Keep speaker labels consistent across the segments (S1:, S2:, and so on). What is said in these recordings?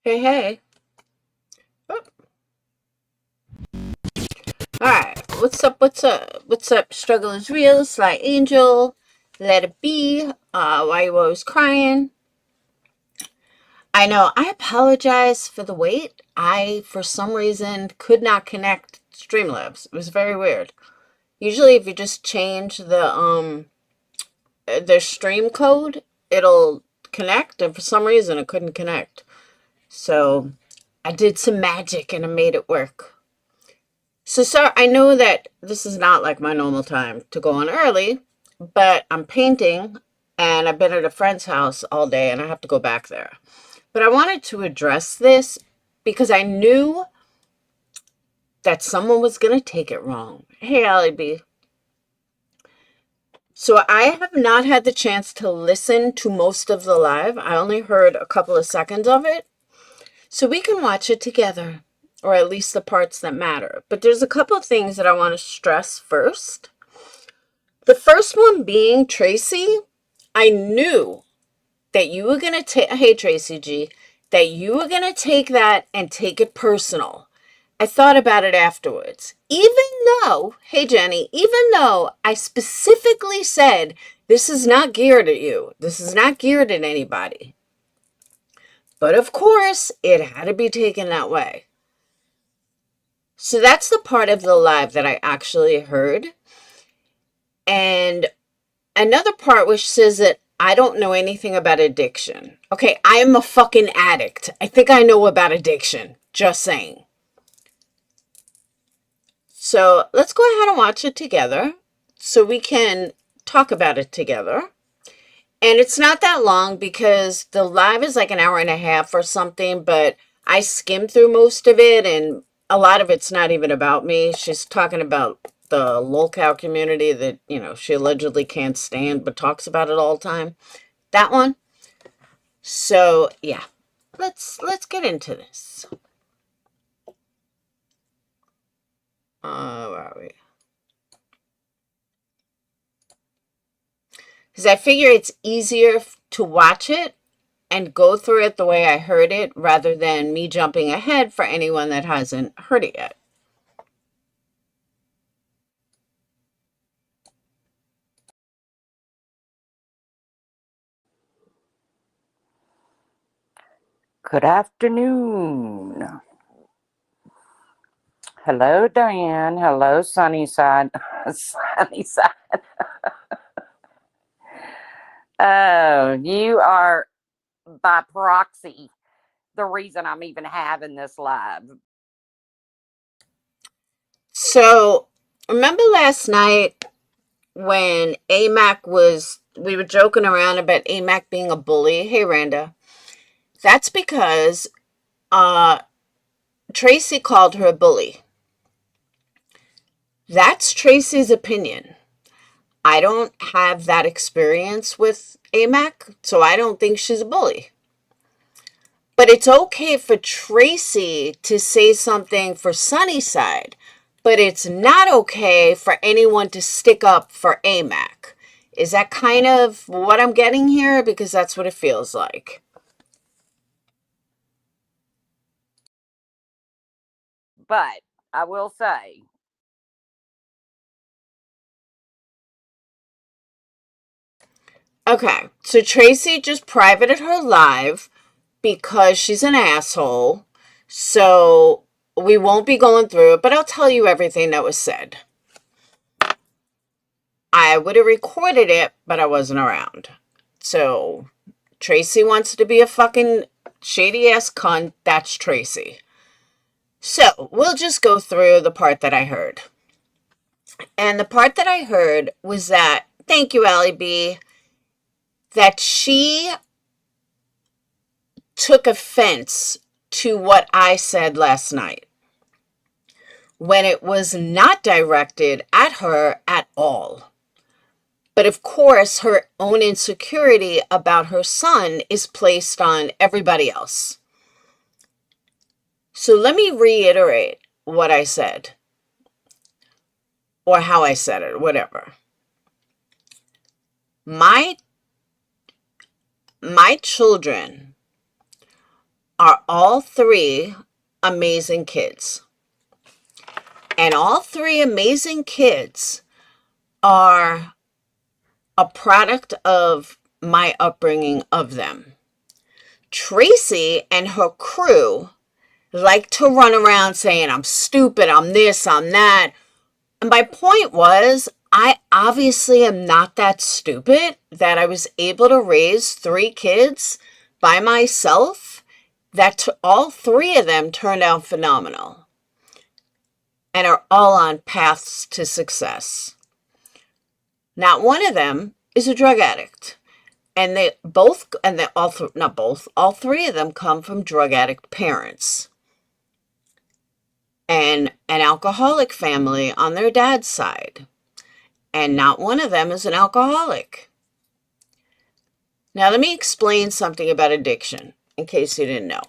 S1: Hey, hey. Oh, all right. What's up? What's up? What's up? Struggle is real. Sly Angel. Let it be. Why you always crying? I know. I apologize for the wait. I, for some reason, could not connect Streamlabs. It was very weird. Usually, if you just change the stream code, it'll connect, and for some reason, it couldn't connect. So I did some magic and I made it work. So, sir, I know that this is not like my normal time to go on early, but I'm painting and I've been at a friend's house all day and I have to go back there. But I wanted to address this because I knew that someone was going to take it wrong. Hey, Allie B. So I have not had the chance to listen to most of the live. I only heard a couple of seconds of it. So we can watch it together, or at least the parts that matter. But there's a couple of things that I want to stress first. The first one being Tracy, I knew that you were going to take, hey, Tracy G, that you were going to take that and take it personal. I thought about it afterwards. Even though, hey, Jenny, even though I specifically said, this is not geared at you. This is not geared at anybody. But of course, it had to be taken that way. So that's the part of the live that I actually heard. And another part which says that I don't know anything about addiction. Okay, I am a fucking addict. I think I know about addiction. Just saying. So let's go ahead and watch it together so we can talk about it together. And it's not that long because the live is like an hour and a half or something, but I skimmed through most of it and a lot of it's not even about me. She's talking about the lolcow community that, you know, she allegedly can't stand but talks about it all the time. That one. So, yeah. Let's get into this. Where are we? Because I figure it's easier to watch it and go through it the way I heard it rather than me jumping ahead for anyone that hasn't heard it yet.
S2: Good afternoon. Hello, Diane. Hello, Sunnyside. Sunnyside. Oh, you are by proxy the reason I'm even having this live.
S1: So, remember last night when we were joking around about AMAC being a bully? Hey, Randa. That's because Tracy called her a bully. That's Tracy's opinion. I don't have that experience with AMAC, so I don't think she's a bully. But it's okay for Tracy to say something for Sunnyside, but it's not okay for anyone to stick up for AMAC. Is that kind of what I'm getting here? Because that's what it feels like.
S2: But I will say,
S1: Okay, so Tracy just privated her live because she's an asshole. So we won't be going through it, but I'll tell you everything that was said. I would have recorded it, but I wasn't around. So Tracy wants to be a fucking shady ass cunt. That's Tracy. So we'll just go through the part that I heard. And the part that I heard was that, thank you, Allie B, that she took offense to what I said last night when it was not directed at her at all. But of course, her own insecurity about her son is placed on everybody else. So let me reiterate what I said, or how I said it, whatever. My children are all three amazing kids. And all three amazing kids are a product of my upbringing of them. Tracy and her crew like to run around saying, I'm stupid, I'm this, I'm that. And my point was, I obviously am not that stupid that I was able to raise three kids by myself, that all three of them turned out phenomenal and are all on paths to success. Not one of them is a drug addict. And they both, and they all, not both, all three of them come from drug addict parents. And an alcoholic family on their dad's side. And not one of them is an alcoholic. Now, let me explain something about addiction, in case you didn't know.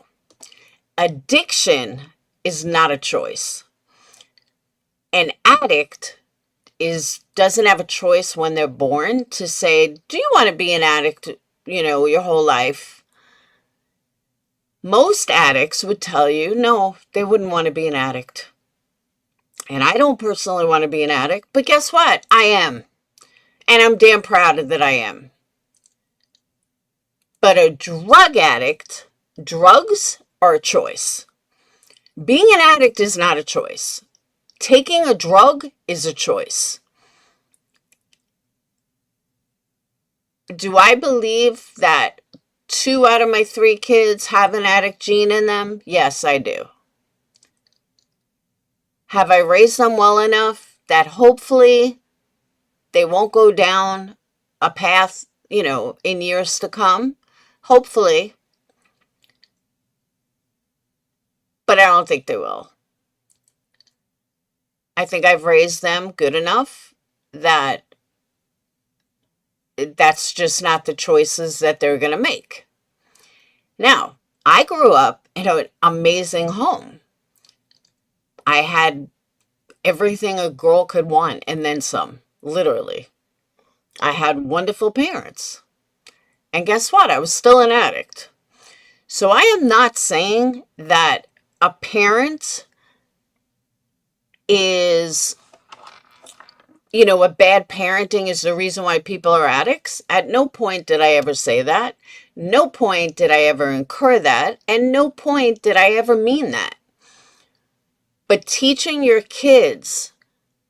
S1: Addiction is not a choice. An addict doesn't have a choice when they're born to say, do you want to be an addict, your whole life? Most addicts would tell you, no, they wouldn't want to be an addict. And I don't personally want to be an addict, but guess what? I am. And I'm damn proud of that I am. But a drug addict, drugs are a choice. Being an addict is not a choice. Taking a drug is a choice. Do I believe that 2 out of my 3 kids have an addict gene in them? Yes, I do. Have I raised them well enough that hopefully they won't go down a path, in years to come? Hopefully. But I don't think they will. I think I've raised them good enough that that's just not the choices that they're going to make. Now, I grew up in an amazing home. I had everything a girl could want and then some, literally. I had wonderful parents. And guess what? I was still an addict. So I am not saying that a parent is, a bad parenting is the reason why people are addicts. At no point did I ever say that. No point did I ever incur that. And no point did I ever mean that. But teaching your kids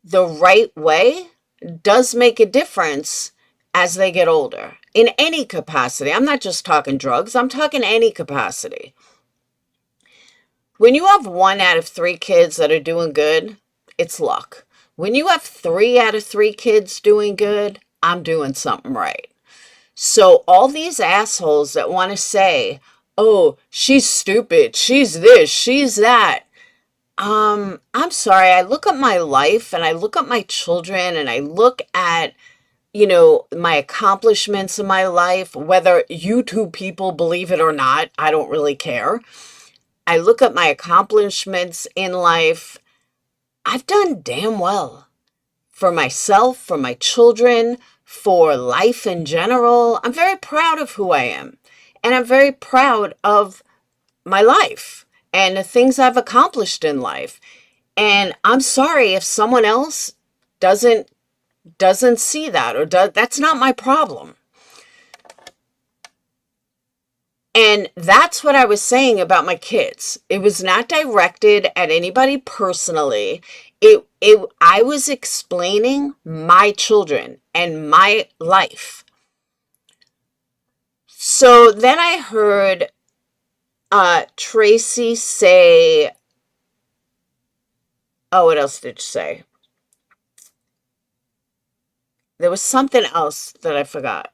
S1: the right way does make a difference as they get older. In any capacity. I'm not just talking drugs. I'm talking any capacity. When you have 1 out of 3 kids that are doing good, it's luck. When you have 3 out of 3 kids doing good, I'm doing something right. So all these assholes that want to say, oh, she's stupid, she's this, she's that. I'm sorry, I look at my life and I look at my children and I look at, my accomplishments in my life, whether you 2 people believe it or not, I don't really care. I look at my accomplishments in life. I've done damn well for myself, for my children, for life in general. I'm very proud of who I am. And I'm very proud of my life and the things I've accomplished in life. And I'm sorry if someone else doesn't see that or that's not my problem. And that's what I was saying about my kids. It was not directed at anybody personally. I was explaining my children and my life. So then I heard Tracy say, oh, what else did she say? There was something else that I forgot.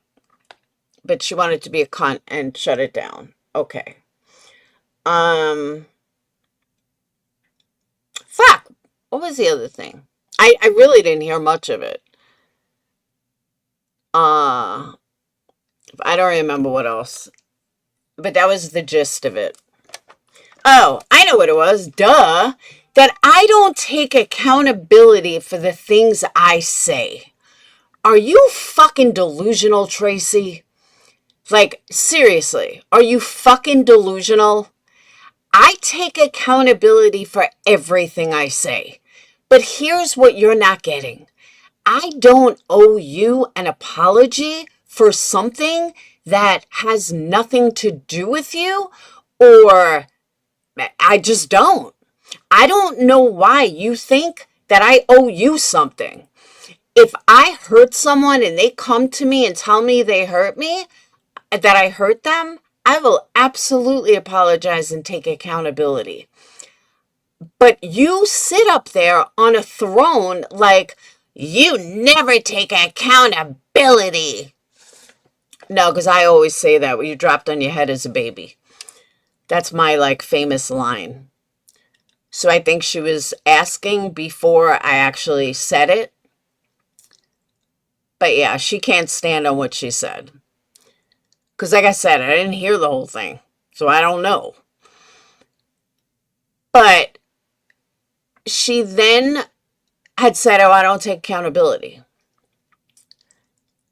S1: But she wanted to be a cunt and shut it down. Okay. Fuck. What was the other thing? I really didn't hear much of it. I don't remember what else. But that was the gist of it. Oh, I know what it was. Duh. That I don't take accountability for the things I say. Are you fucking delusional, Tracy? Like, seriously, are you fucking delusional? I take accountability for everything I say. But here's what you're not getting. I don't owe you an apology for something that has nothing to do with you, or I just don't. I don't know why you think that I owe you something. If I hurt someone and they come to me and tell me they hurt me, that I hurt them, I will absolutely apologize and take accountability. But you sit up there on a throne like you never take accountability. No, because I always say that when you dropped on your head as a baby. That's my like famous line. So I think she was asking before I actually said it. But yeah, she can't stand on what she said. Because like I said, I didn't hear the whole thing. So I don't know. But she then had said, oh, I don't take accountability.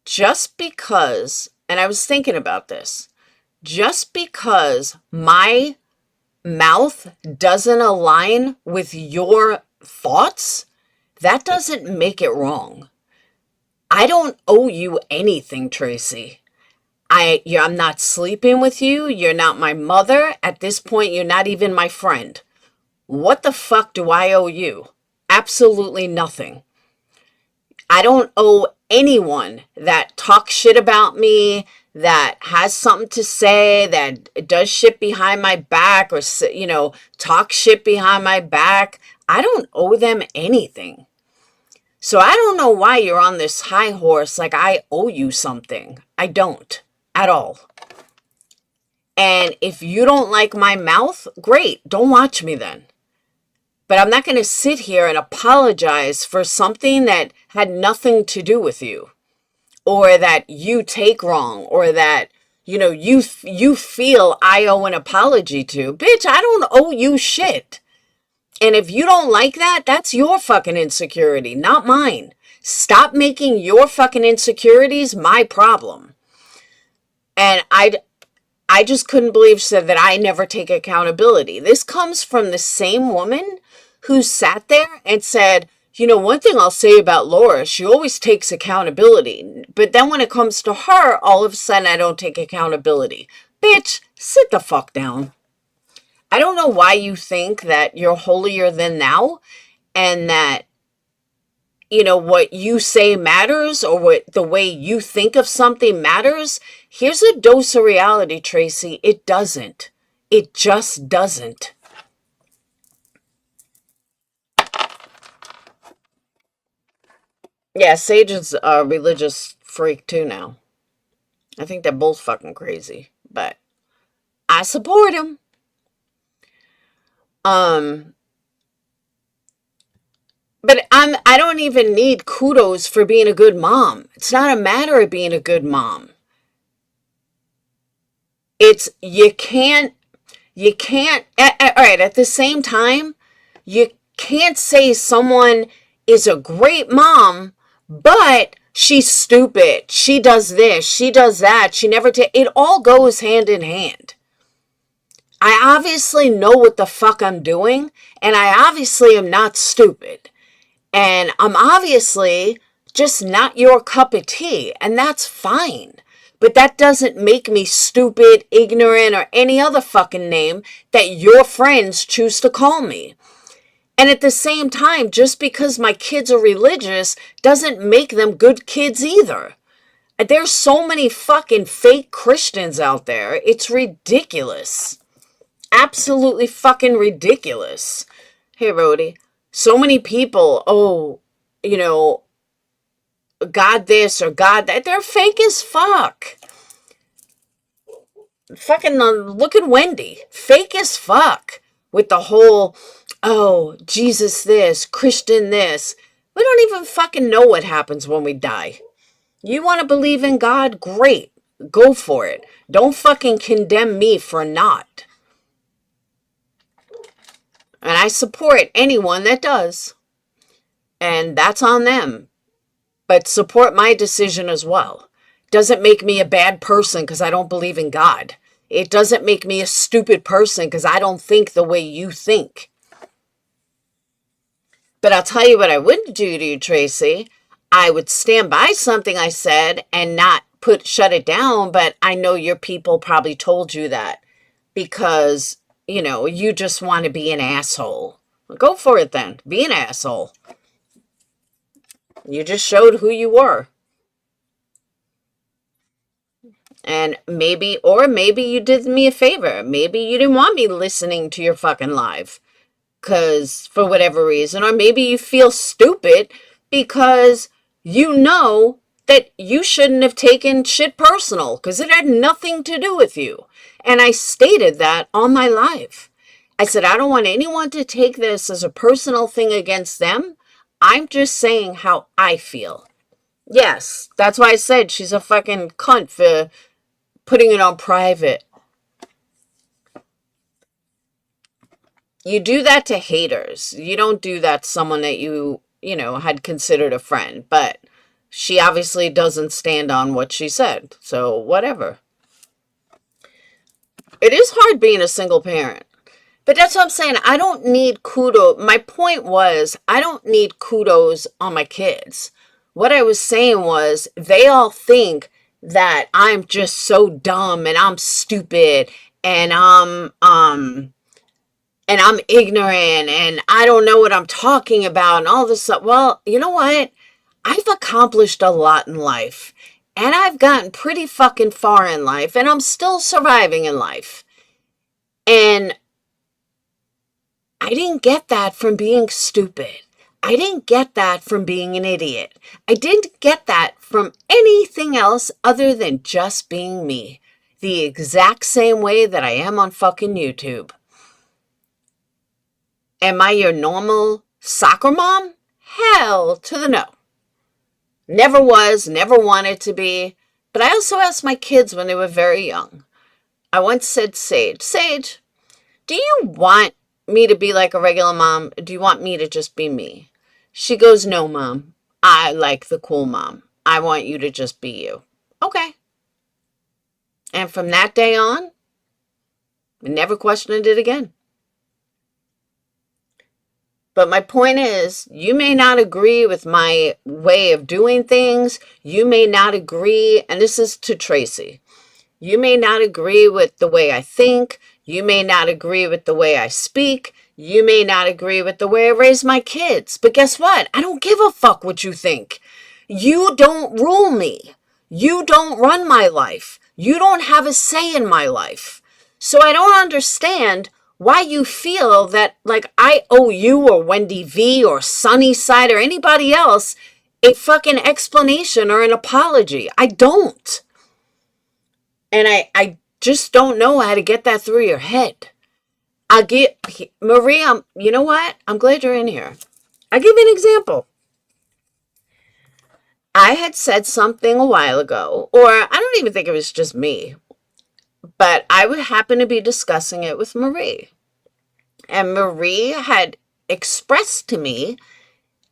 S1: Just because, and I was thinking about this, just because my mouth doesn't align with your thoughts, that doesn't make it wrong. I don't owe you anything, Tracy. I'm not sleeping with you. You're not my mother. At this point, you're not even my friend. What the fuck do I owe you? Absolutely nothing. I don't owe anyone that talks shit about me, that has something to say, that does shit behind my back, or, talk shit behind my back. I don't owe them anything. So I don't know why you're on this high horse like I owe you something. I don't at all. And if you don't like my mouth, great. Don't watch me then. But I'm not going to sit here and apologize for something that had nothing to do with you, or that you take wrong, or that, you feel I owe an apology to. Bitch, I don't owe you shit. And if you don't like that, that's your fucking insecurity, not mine. Stop making your fucking insecurities my problem. And I just couldn't believe she said that I never take accountability. This comes from the same woman who sat there and said, one thing I'll say about Laura, she always takes accountability. But then when it comes to her, all of a sudden I don't take accountability. Bitch, sit the fuck down. I don't know why you think that you're holier than thou, and that, what you say matters, or what the way you think of something matters. Here's a dose of reality, Tracy. It doesn't. It just doesn't. Yeah, Sage is a religious freak too now. I think they're both fucking crazy, but I support him. But I don't even need kudos for being a good mom. It's not a matter of being a good mom. It's you can't all right, at the same time, you can't say someone is a great mom, but she's stupid. She does this, she does that. It all goes hand in hand. I obviously know what the fuck I'm doing, and I obviously am not stupid. And I'm obviously just not your cup of tea, and that's fine. But that doesn't make me stupid, ignorant, or any other fucking name that your friends choose to call me. And at the same time, just because my kids are religious doesn't make them good kids either. There's so many fucking fake Christians out there. It's ridiculous. Absolutely fucking ridiculous. Hey, Rhodey. So many people, God this or God that. They're fake as fuck. Fucking look at Wendy. Fake as fuck. With the whole, Jesus this, Christian this. We don't even fucking know what happens when we die. You want to believe in God? Great. Go for it. Don't fucking condemn me for not. And I support anyone that does. And that's on them. But support my decision as well. Doesn't make me a bad person because I don't believe in God. It doesn't make me a stupid person because I don't think the way you think. But I'll tell you what I wouldn't do to you, Tracy. I would stand by something I said and not shut it down, but I know your people probably told you that because, you just want to be an asshole. Go for it then. Be an asshole. You just showed who you were. And maybe you did me a favor. Maybe you didn't want me listening to your fucking live. Because for whatever reason, or maybe you feel stupid because you know that you shouldn't have taken shit personal because it had nothing to do with you. And I stated that on my live. I said, I don't want anyone to take this as a personal thing against them. I'm just saying how I feel. Yes, that's why I said she's a fucking cunt for putting it on private. You do that to haters. You don't do that to someone that you had considered a friend. But she obviously doesn't stand on what she said. So whatever. It is hard being a single parent. But that's what I'm saying. I don't need kudos. My point was, I don't need kudos on my kids. What I was saying was, they all think that I'm just so dumb and I'm stupid and I'm ignorant and I don't know what I'm talking about and all this stuff. Well, you know what? I've accomplished a lot in life and I've gotten pretty fucking far in life and I'm still surviving in life. And I didn't get that from being stupid. I didn't get that from being an idiot. I didn't get that from anything else other than just being me. The exact same way that I am on fucking YouTube. Am I your normal soccer mom? Hell to the no. Never was, never wanted to be. But I also asked my kids when they were very young. I once said, Sage, do you want me to be like a regular mom? Do you want me to just be me? She goes, no, Mom. I like the cool mom. I want you to just be you. Okay. And from that day on, I never questioned it again. But my point is, you may not agree with my way of doing things. You may not agree, and this is to Tracy. You may not agree with the way I think. You may not agree with the way I speak. You may not agree with the way I raise my kids. But guess what? I don't give a fuck what you think. You don't rule me. You don't run my life. You don't have a say in my life. So I don't understand why you feel that like I owe you or Wendy V or Sunnyside or anybody else a fucking explanation or an apology. I don't. And I just don't know how to get that through your head. Marie, you know what? I'm glad you're in here. I'll give you an example. I had said something a while ago, or I don't even think it was just me, but I would happen to be discussing it with Marie. And Marie had expressed to me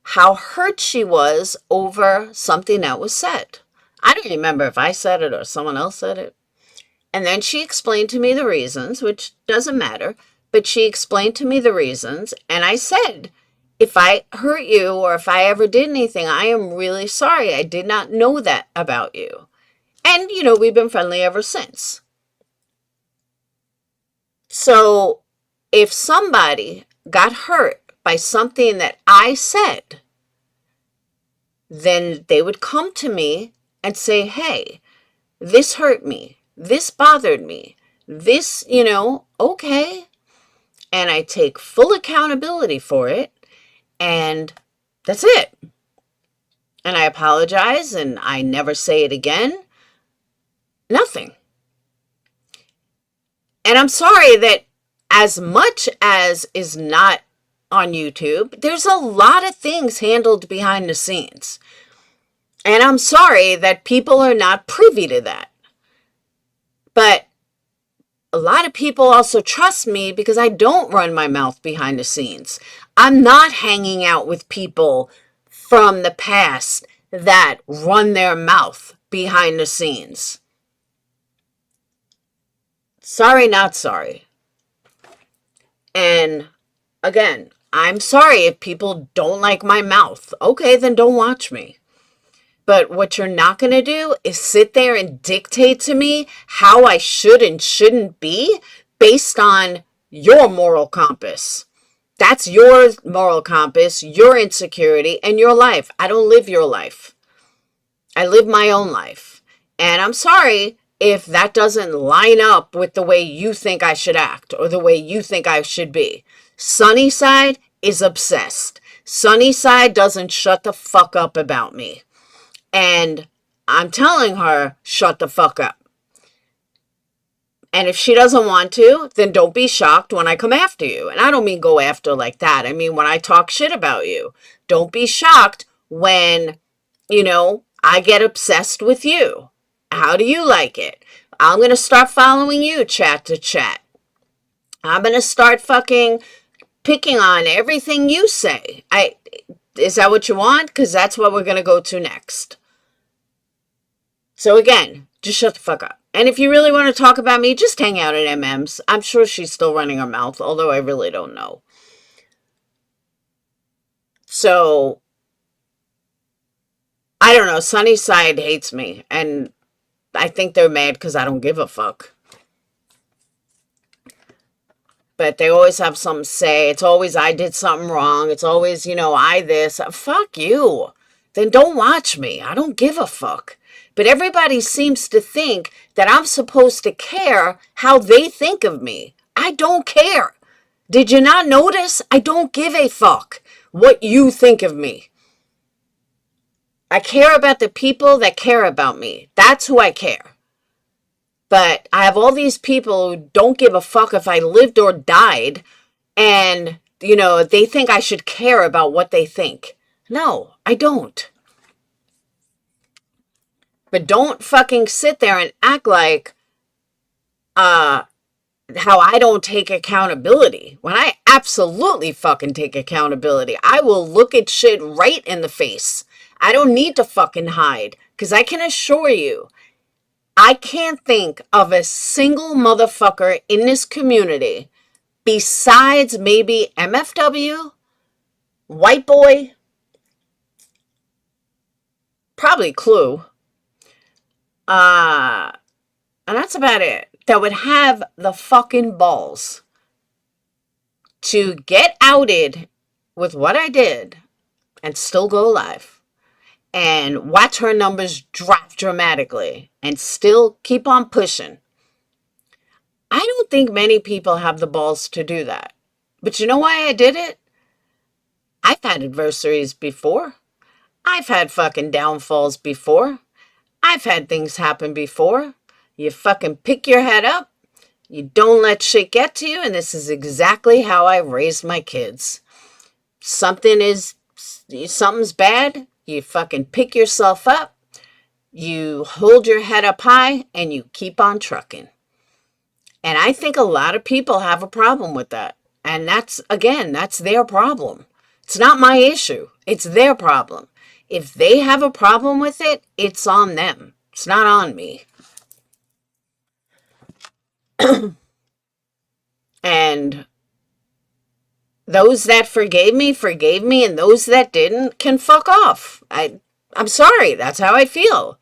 S1: how hurt she was over something that was said. I don't remember if I said it or someone else said it. And then she explained to me the reasons, which doesn't matter, but she explained to me the reasons. And I said, if I hurt you or if I ever did anything, I am really sorry. I did not know that about you. And, we've been friendly ever since. So if somebody got hurt by something that I said, then they would come to me and say, hey, this hurt me. This bothered me. This, okay. And I take full accountability for it. And that's it. And I apologize and I never say it again. Nothing. And I'm sorry that as much as is not on YouTube, there's a lot of things handled behind the scenes. And I'm sorry that people are not privy to that. But a lot of people also trust me because I don't run my mouth behind the scenes. I'm not hanging out with people from the past that run their mouth behind the scenes. Sorry, not sorry. And again, I'm sorry if people don't like my mouth. Okay, then don't watch me. But what you're not going to do is sit there and dictate to me how I should and shouldn't be based on your moral compass. That's your moral compass, your insecurity, and your life. I don't live your life. I live my own life. And I'm sorry if that doesn't line up with the way you think I should act or the way you think I should be. Sunnyside is obsessed. Sunnyside doesn't shut the fuck up about me. And I'm telling her, shut the fuck up. And if she doesn't want to, then don't be shocked when I come after you. And I don't mean go after like that. I mean when I talk shit about you. Don't be shocked when, I get obsessed with you. How do you like it? I'm going to start following you chat to chat. I'm going to start fucking picking on everything you say. Is that what you want? Because that's what we're going to go to next. So again, just shut the fuck up. And if you really want to talk about me, just hang out at MM's. I'm sure she's still running her mouth, although I really don't know. So, I don't know. Sunnyside hates me. And I think they're mad because I don't give a fuck. But they always have something to say. It's always, I did something wrong. It's always, I this. Fuck you. Then don't watch me. I don't give a fuck. But everybody seems to think that I'm supposed to care how they think of me. I don't care. Did you not notice? I don't give a fuck what you think of me. I care about the people that care about me. That's who I care. But I have all these people who don't give a fuck if I lived or died. And, they think I should care about what they think. No, I don't. But don't fucking sit there and act like how I don't take accountability. When I absolutely fucking take accountability, I will look at shit right in the face. I don't need to fucking hide. Because I can assure you, I can't think of a single motherfucker in this community besides maybe MFW, White Boy, probably Clue, and that's about it, that would have the fucking balls to get outed with what I did and still go live and watch her numbers drop dramatically and still keep on pushing. I don't think many people have the balls to do that. But you know why I did it? I've had adversaries before. I've had fucking downfalls before. I've had things happen before. You fucking pick your head up. You don't let shit get to you. And this is exactly how I raised my kids. Something's bad. You fucking pick yourself up. You hold your head up high and you keep on trucking. And I think a lot of people have a problem with that. And that's their problem. It's not my issue. It's their problem. If they have a problem with it, it's on them. It's not on me. And those that forgave me, and those that didn't can fuck off. I'm sorry. That's how I feel.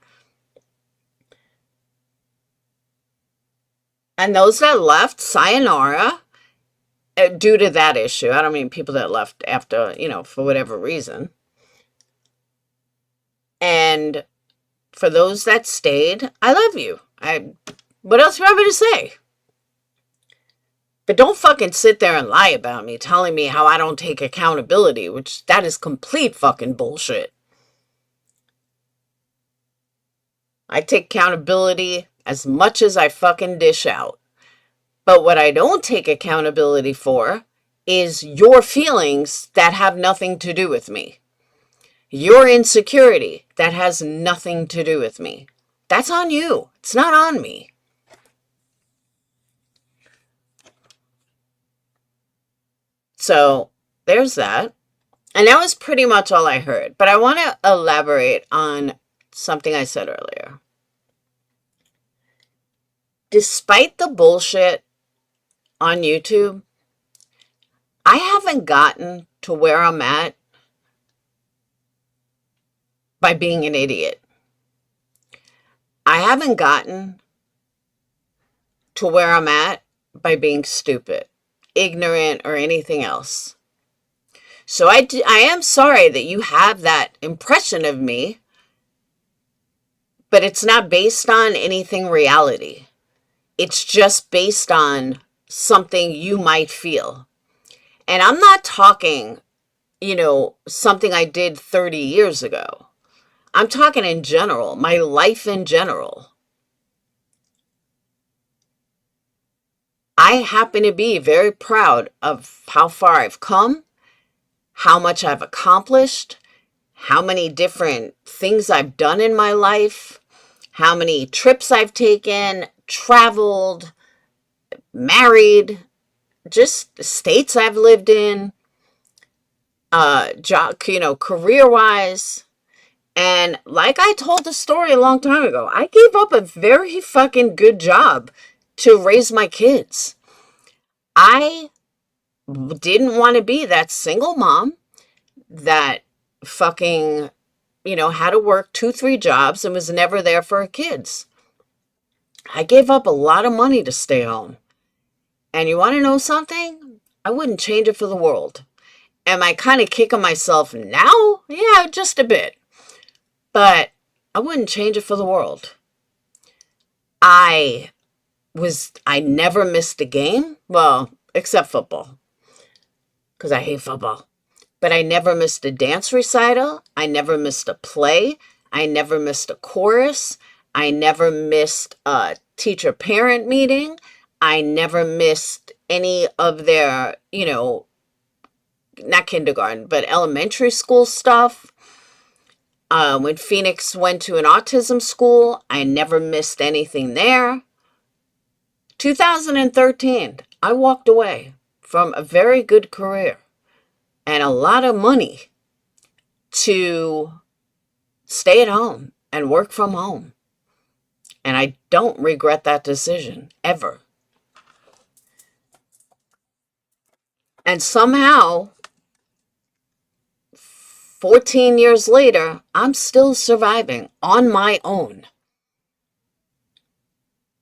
S1: And those that left, sayonara, due to that issue. I don't mean people that left after, for whatever reason. And for those that stayed, I love you. What else do you want me to say? But don't fucking sit there and lie about me, telling me how I don't take accountability, which that is complete fucking bullshit. I take accountability as much as I fucking dish out. But what I don't take accountability for is your feelings that have nothing to do with me. Your insecurity that has nothing to do with me. That's on you. It's not on me. So there's that. And that was pretty much all I heard. But I want to elaborate on something I said earlier. Despite the bullshit on YouTube, I haven't gotten to where I'm at by being an idiot. I haven't gotten to where I'm at by being stupid, ignorant, or anything else. So I am sorry that you have that impression of me, but it's not based on anything reality. It's just based on something you might feel. And I'm not talking, something I did 30 years ago. I'm talking in general, my life in general. I happen to be very proud of how far I've come, how much I've accomplished, how many different things I've done in my life, how many trips I've taken, traveled, married, just states I've lived in, job, career-wise. And like I told the story a long time ago, I gave up a very fucking good job to raise my kids. I didn't want to be that single mom that fucking, had to work 2, 3 jobs and was never there for her kids. I gave up a lot of money to stay home. And you want to know something? I wouldn't change it for the world. Am I kind of kicking myself now? Yeah, just a bit. But I wouldn't change it for the world. I never missed a game. Well, except football. Because I hate football. But I never missed a dance recital. I never missed a play. I never missed a chorus. I never missed a teacher-parent meeting. I never missed any of their, not kindergarten, but elementary school stuff. When Phoenix went to an autism school, I never missed anything there. 2013, I walked away from a very good career and a lot of money to stay at home and work from home. And I don't regret that decision, ever. And somehow, 14 years later, I'm still surviving on my own.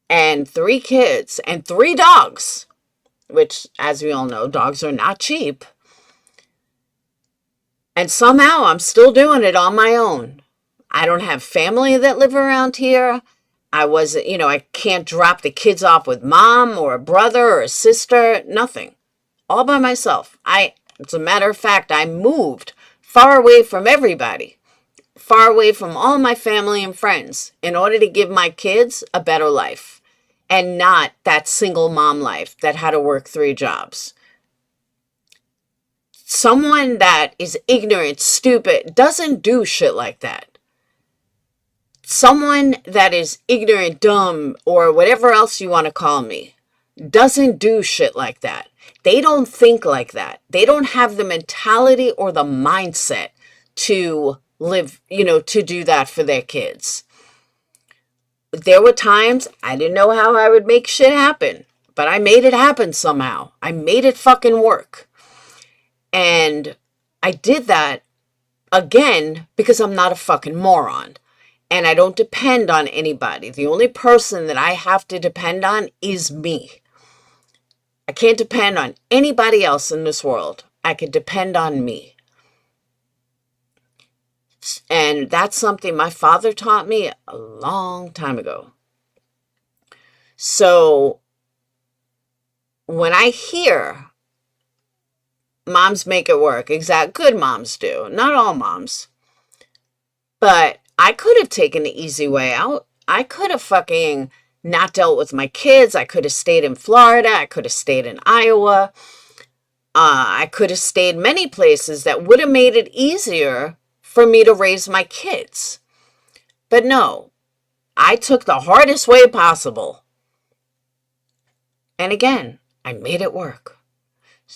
S1: And 3 kids and 3 dogs, which, as we all know, dogs are not cheap. And somehow I'm still doing it on my own. I don't have family that live around here. I can't drop the kids off with mom or a brother or a sister, nothing. All by myself. As a matter of fact, I moved far away from everybody, far away from all my family and friends in order to give my kids a better life and not that single mom life that had to work 3 jobs. Someone that is ignorant, stupid, doesn't do shit like that. Someone that is ignorant, dumb, or whatever else you want to call me, doesn't do shit like that. They don't think like that. They don't have the mentality or the mindset to live, to do that for their kids. There were times I didn't know how I would make shit happen, but I made it happen somehow. I made it fucking work. And I did that, again, because I'm not a fucking moron. And I don't depend on anybody. The only person that I have to depend on is me. I can't depend on anybody else in this world. I can depend on me. And that's something my father taught me a long time ago. So when I hear moms make it work, good moms do, not all moms, but I could have taken the easy way out. I could have fucking not dealt with my kids. I could have stayed in Florida. I could have stayed in Iowa. I could have stayed many places that would have made it easier for me to raise my kids. But no, I took the hardest way possible. And again, I made it work.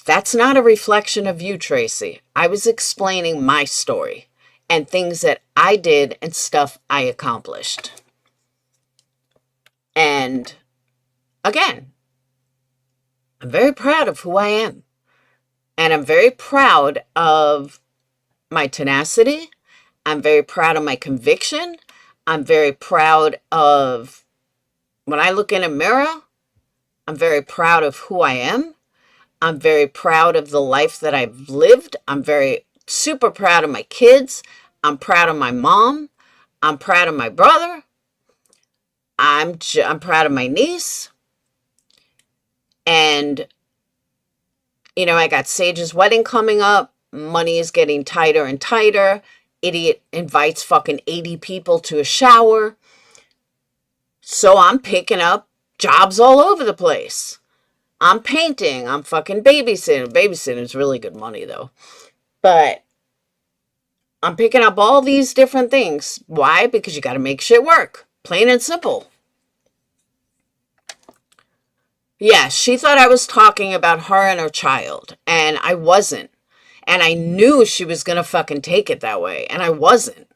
S1: That's not a reflection of you, Tracy. I was explaining my story and things that I did and stuff I accomplished. And again, I'm very proud of who I am. And I'm very proud of my tenacity. I'm very proud of my conviction. I'm very proud of when I look in a mirror, I'm very proud of who I am. I'm very proud of the life that I've lived. I'm very super proud of my kids. I'm proud of my mom. I'm proud of my brother. I'm proud of my niece. And I got Sage's wedding coming up. Money is getting tighter and tighter. Idiot invites fucking 80 people to a shower. So I'm picking up jobs all over the place. I'm painting. I'm fucking babysitting. Babysitting is really good money though. But I'm picking up all these different things. Why? Because you got to make shit work. Plain and simple. Yeah, she thought I was talking about her and her child, and I wasn't. And I knew she was going to fucking take it that way, and I wasn't.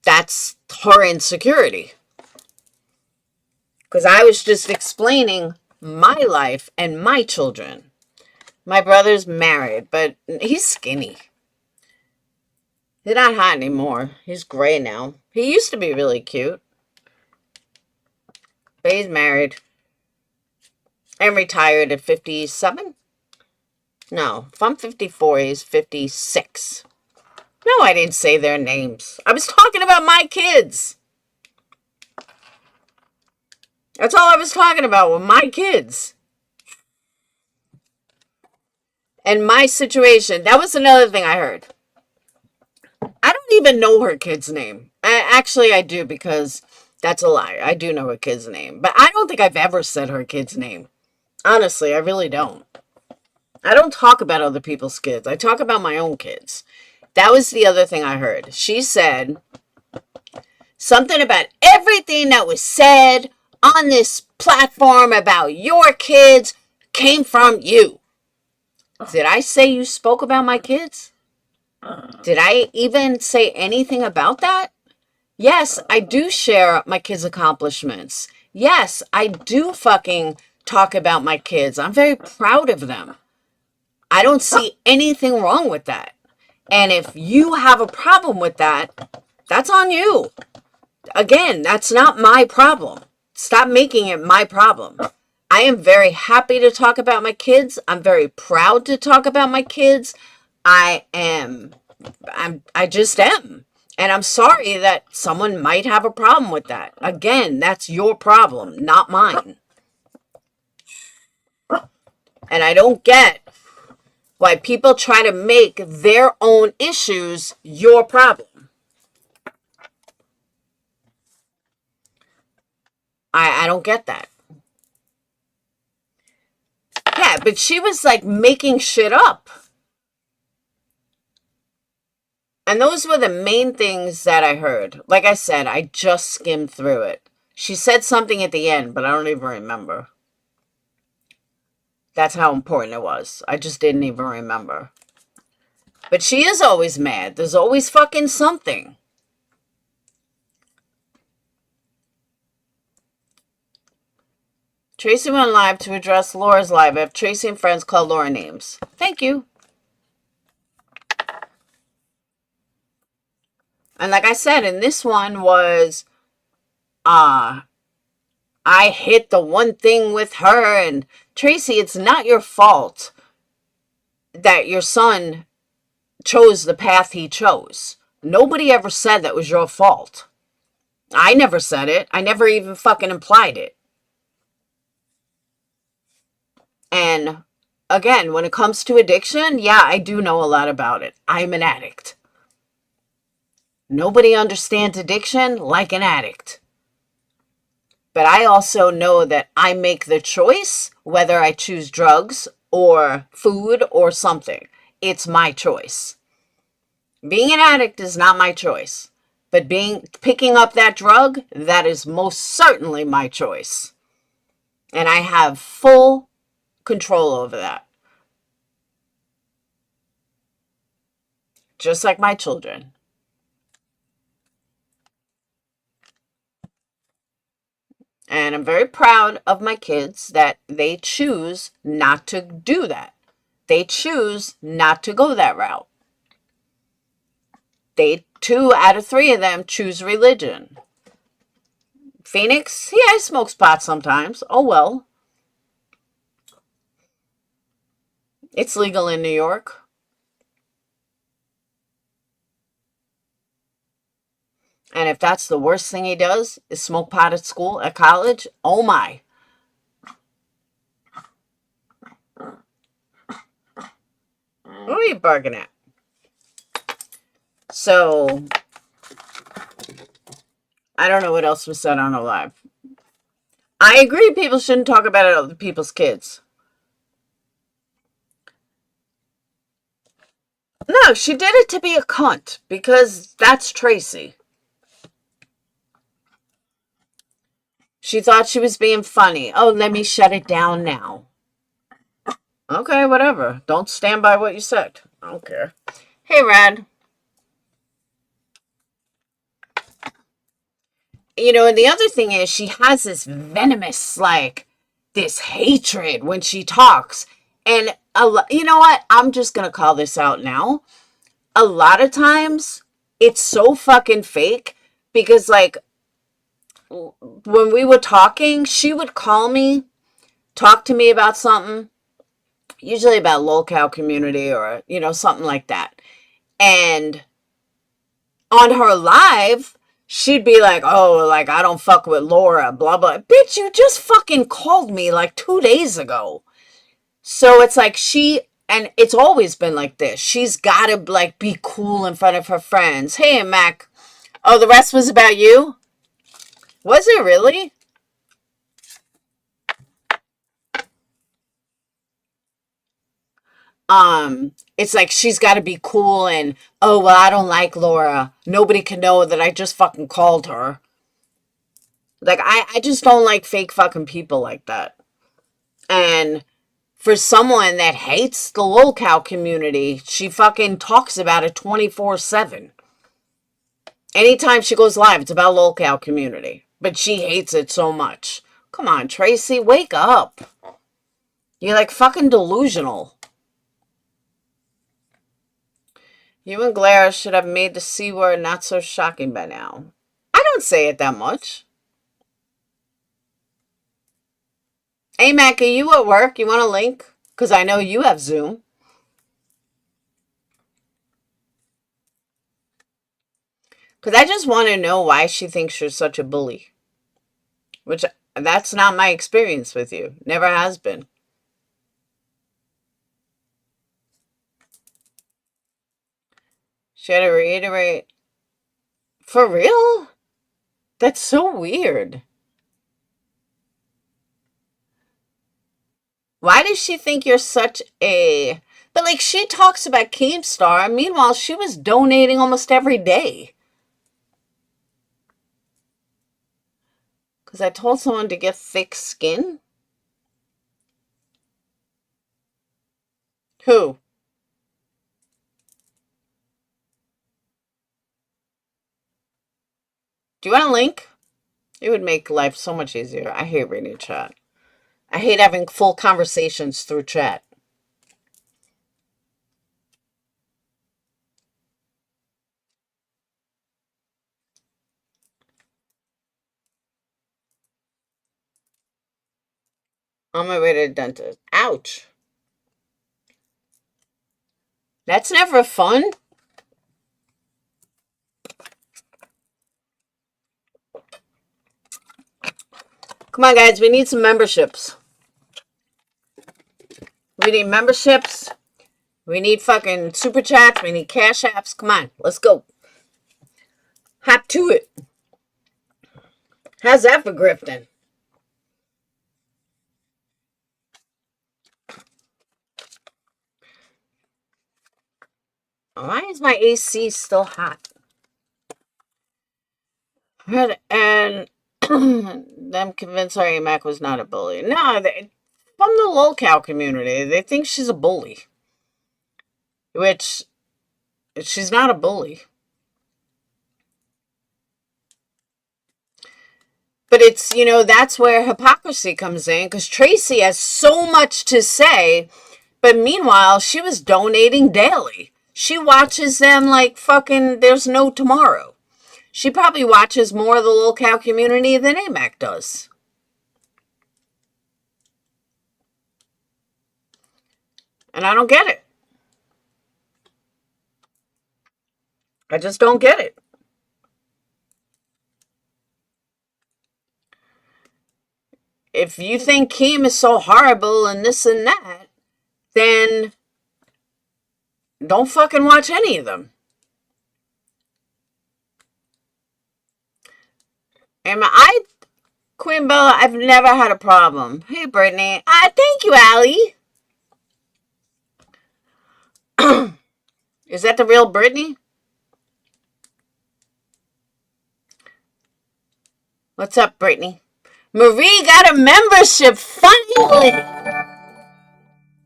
S1: That's her insecurity. Because I was just explaining my life and my children. My brother's married, but he's skinny. He's not hot anymore. He's gray now. He used to be really cute. But he's married. And retired at 57? No, if I'm 54, he's 56. No, I didn't say their names. I was talking about my kids. That's all I was talking about with my kids. And my situation. That was another thing I heard. I don't even know her kid's name. Actually, I do, because that's a lie. I do know her kid's name. But I don't think I've ever said her kid's name. Honestly, I really don't. I don't talk about other people's kids. I talk about my own kids. That was the other thing I heard. She said something about everything that was said on this platform about your kids came from you. Did I say you spoke about my kids? Did I even say anything about that? Yes, I do share my kids' accomplishments. Yes, I do fucking talk about my kids. I'm very proud of them. I don't see anything wrong with that. And if you have a problem with that, that's on you. Again, that's not my problem. Stop making it my problem. I am very happy to talk about my kids. I'm very proud to talk about my kids. I just am. And I'm sorry that someone might have a problem with that. Again, that's your problem, not mine. And I don't get why people try to make their own issues your problem. I don't get that. Yeah, but she was like making shit up. And those were the main things that I heard. Like I said, I just skimmed through it. She said something at the end, but I don't even remember. That's how important it was. I just didn't even remember. But she is always mad. There's always fucking something. Tracy went live to address Laura's live. I have Tracy and friends call Laura names. Thank you. And like I said, in this one was, I hit the one thing with her. And Tracy, it's not your fault that your son chose the path he chose. Nobody ever said that was your fault. I never said it. I never even fucking implied it. And again, when it comes to addiction, yeah, I do know a lot about it. I'm an addict. Nobody understands addiction like an addict. But I also know that I make the choice whether I choose drugs or food or something. It's my choice. Being an addict is not my choice. But picking up that drug, that is most certainly my choice. And I have full control over that. Just like my children. And I'm very proud of my kids that they choose not to do that. They choose not to go that route. They, 2 out of 3 of them choose religion. Phoenix, yeah, I smoke pot sometimes. Oh well. It's legal in New York. And if that's the worst thing he does is smoke pot at school, at college, oh my. What are you barking at? So, I don't know what else was said on the live. I agree people shouldn't talk about other people's kids. No, she did it to be a cunt because that's Tracy. She thought she was being funny. Oh, let me shut it down now. Okay, whatever. Don't stand by what you said. I don't care. Hey, Rad. And the other thing is she has this venomous, like, this hatred when she talks. And, you know what? I'm just going to call this out now. A lot of times, it's so fucking fake because, like, when we were talking, she would call me, talk to me about something, usually about locale community or, something like that. And on her live, she'd be like, oh, like, I don't fuck with Laura, blah, blah. Bitch, you just fucking called me like 2 days ago. So it's like and it's always been like this. She's got to, like, be cool in front of her friends. Hey, Mac. Oh, the rest was about you? Was it really? It's like she's got to be cool and, oh, well, I don't like Laura. Nobody can know that I just fucking called her. Like, I just don't like fake fucking people like that. And for someone that hates the lolcow community, she fucking talks about it 24/7. Anytime she goes live, it's about lolcow community. But she hates it so much. Come on, Tracy, wake up. You're like fucking delusional. You and Glare should have made the C word not so shocking by now. I don't say it that much. Hey, Mac, are you at work? You want a link? Because I know you have Zoom. Because I just want to know why she thinks you're such a bully. Which, that's not my experience with you. Never has been. She had to reiterate. For real? That's so weird. Why does she think you're such a... But, like, she talks about Keemstar. Meanwhile, she was donating almost every day. Because I told someone to get thick skin? Who? Do you want a link? It would make life so much easier. I hate reading chat. I hate having full conversations through chat. On my way to the dentist. Ouch. That's never fun. Come on, guys. We need some memberships. We need memberships. We need fucking super chats. We need cash apps. Come on. Let's go. Hop to it. How's that for grifting? Why is my AC still hot? And I'm convinced Harry Mack was not a bully. No, from the lolcow community, they think she's a bully. Which, she's not a bully. But it's, that's where hypocrisy comes in, because Tracy has so much to say, but meanwhile, she was donating daily. She watches them like fucking there's no tomorrow. She probably watches more of the little cow community than AMAC does. And I don't get it. I just don't get it. If you think Kim is so horrible and this and that, then don't fucking watch any of them. And Queen Bella, I've never had a problem. Hey, Brittany. Thank you, Allie. Is that the real Brittany? What's up, Brittany? Marie got a membership, finally.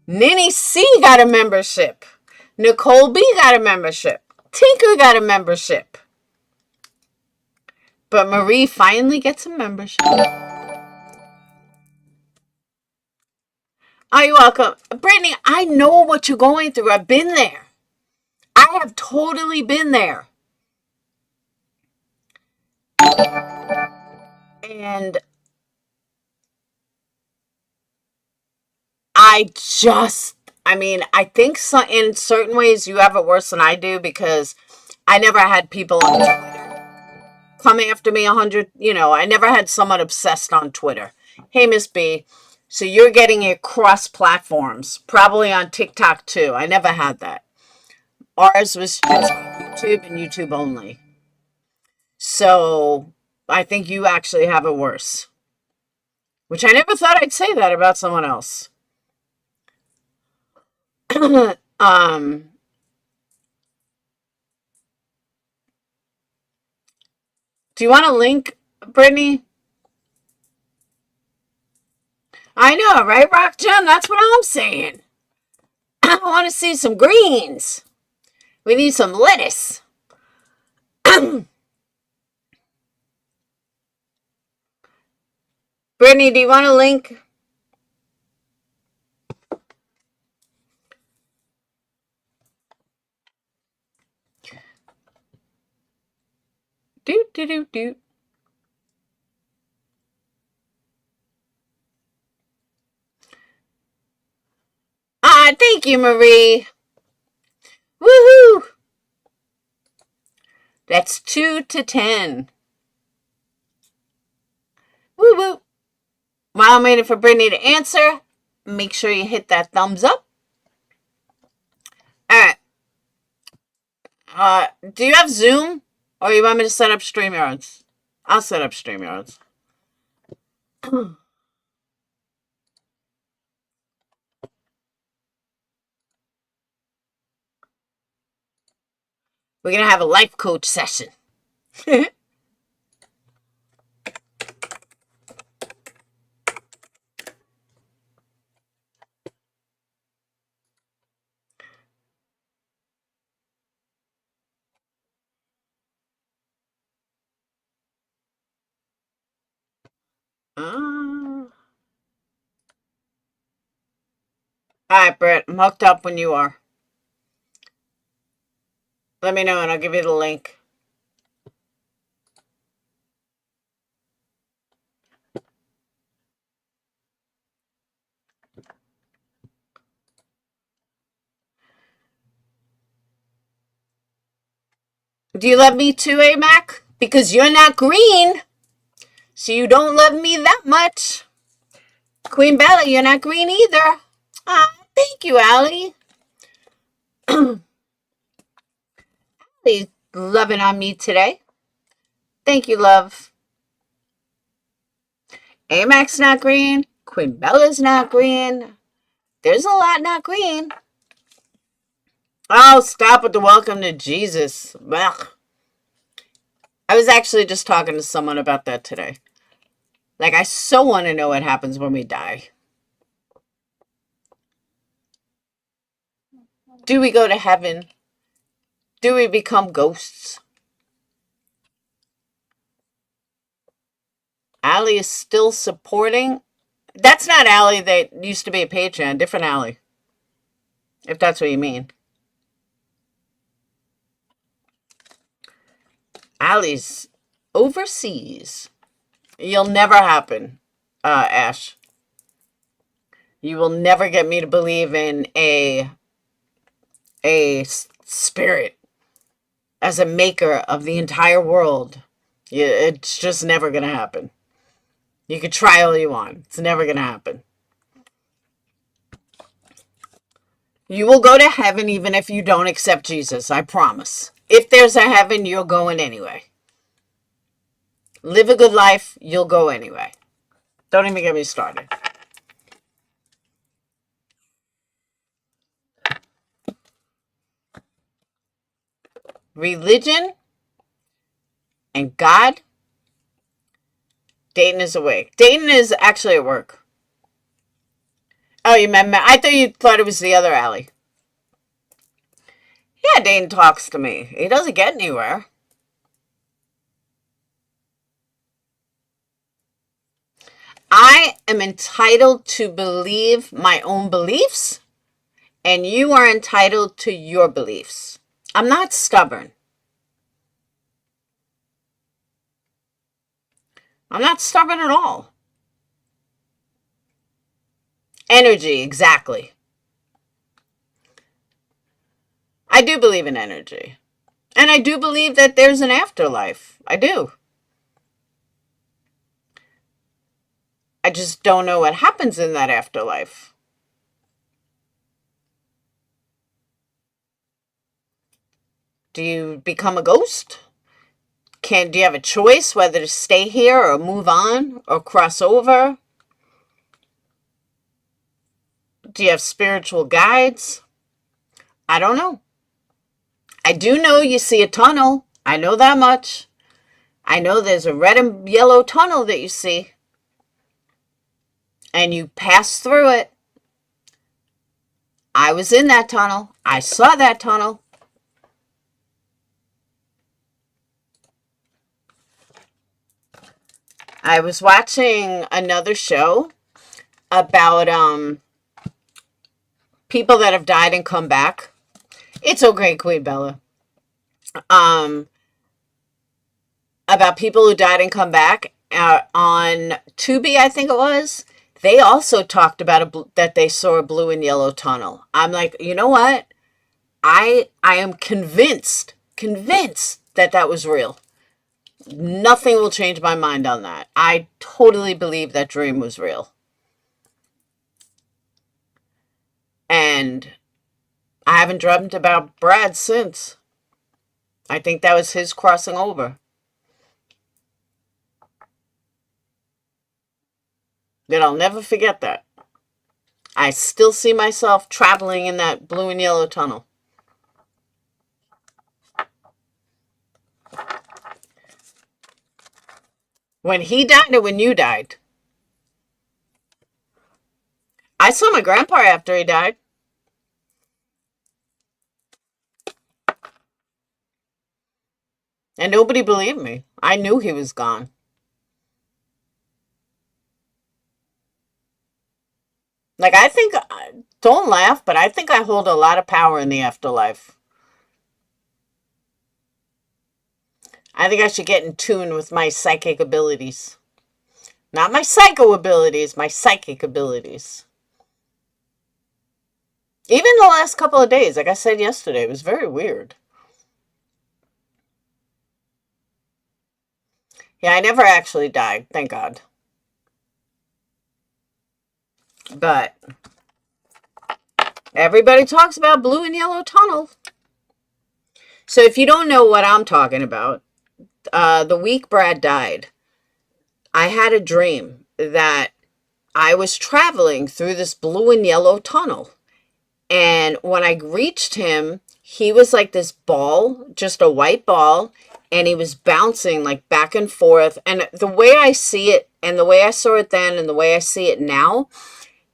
S1: Ninny C got a membership. Nicole B got a membership. Tinker got a membership. But Marie finally gets a membership. Oh, you're welcome. Brittany, I know what you're going through. I've been there. I have totally been there. And I think in certain ways you have it worse than I do, because I never had people on Twitter come after me 100. I never had someone obsessed on Twitter. Hey, Miss B. So you're getting it cross platforms, probably on TikTok too. I never had that. Ours was just YouTube and YouTube only. So I think you actually have it worse. Which I never thought I'd say that about someone else. um, do you want a link, Brittany? I know, right, Rock John? That's what I'm saying. I want to see some greens. We need some lettuce. Brittany, do you want a link? Doot, doot, doot, doot. Thank you, Marie. Woohoo! That's 2 to 10. Woo woo. While I'm waiting for Brittany to answer, make sure you hit that thumbs up. All right. Do you have Zoom? Or you want me to set up StreamYards? I'll set up StreamYards. We're going to have a life coach session. All right, Britt. I'm hooked up when you are. Let me know and I'll give you the link. Do you love me too, Mac? Because you're not green. So you don't love me that much. Queen Bella, you're not green either. Thank you, Allie. Allie's loving on me today. Thank you, love. Amac's not green. Queen Bella's not green. There's a lot not green. Oh, stop with the welcome to Jesus. Ugh. I was actually just talking to someone about that today. Like, I so want to know what happens when we die. Do we go to heaven? Do we become ghosts? Allie is still supporting. That's not Allie that used to be a patron. Different Allie. If that's what you mean. Allie's overseas. You'll never happen, Ash. You will never get me to believe in a spirit as a maker of the entire world. It's just never going to happen. You could try all you want. It's never going to happen. You will go to heaven even if you don't accept Jesus. I promise. If there's a heaven, you're going anyway. Live a good life, you'll go anyway. Don't even get me started. Religion and God. Dayton is awake. Dayton is actually at work. Oh, you meant I thought you thought it was the other Allie. Yeah, Dayton talks to me. He doesn't get anywhere. I am entitled to believe my own beliefs, and you are entitled to your beliefs. I'm not stubborn. I'm not stubborn at all. Energy, exactly. I do believe in energy. And I do believe that there's an afterlife. I do. I just don't know what happens in that afterlife. Do you become a ghost? Do you have a choice whether to stay here or move on or cross over? Do you have spiritual guides? I don't know. I do know you see a tunnel. I know that much. I know there's a red and yellow tunnel that you see. And you pass through it. I was in that tunnel. I saw that tunnel. I was watching another show about people that have died and come back. It's okay, Queen Bella. About people who died and come back on Tubi, I think it was. They also talked about that they saw a blue and yellow tunnel. I'm like, you know what? I am convinced that that was real. Nothing will change my mind on that. I totally believe that dream was real. And I haven't dreamt about Brad since. I think that was his crossing over. That I'll never forget that. I still see myself traveling in that blue and yellow tunnel. When he died or when you died? I saw my grandpa after he died. And nobody believed me. I knew he was gone. Like, I think, don't laugh, but I think I hold a lot of power in the afterlife. I think I should get in tune with my psychic abilities. Not my psycho abilities, my psychic abilities. Even the last couple of days, like I said yesterday, it was very weird. Yeah, I never actually died, thank God. But everybody talks about blue and yellow tunnel. So if you don't know what I'm talking about, the week Brad died, I had a dream that I was traveling through this blue and yellow tunnel. And when I reached him, he was like this ball, just a white ball, and he was bouncing like back and forth. And the way I see it, and the way I saw it then, and the way I see it now,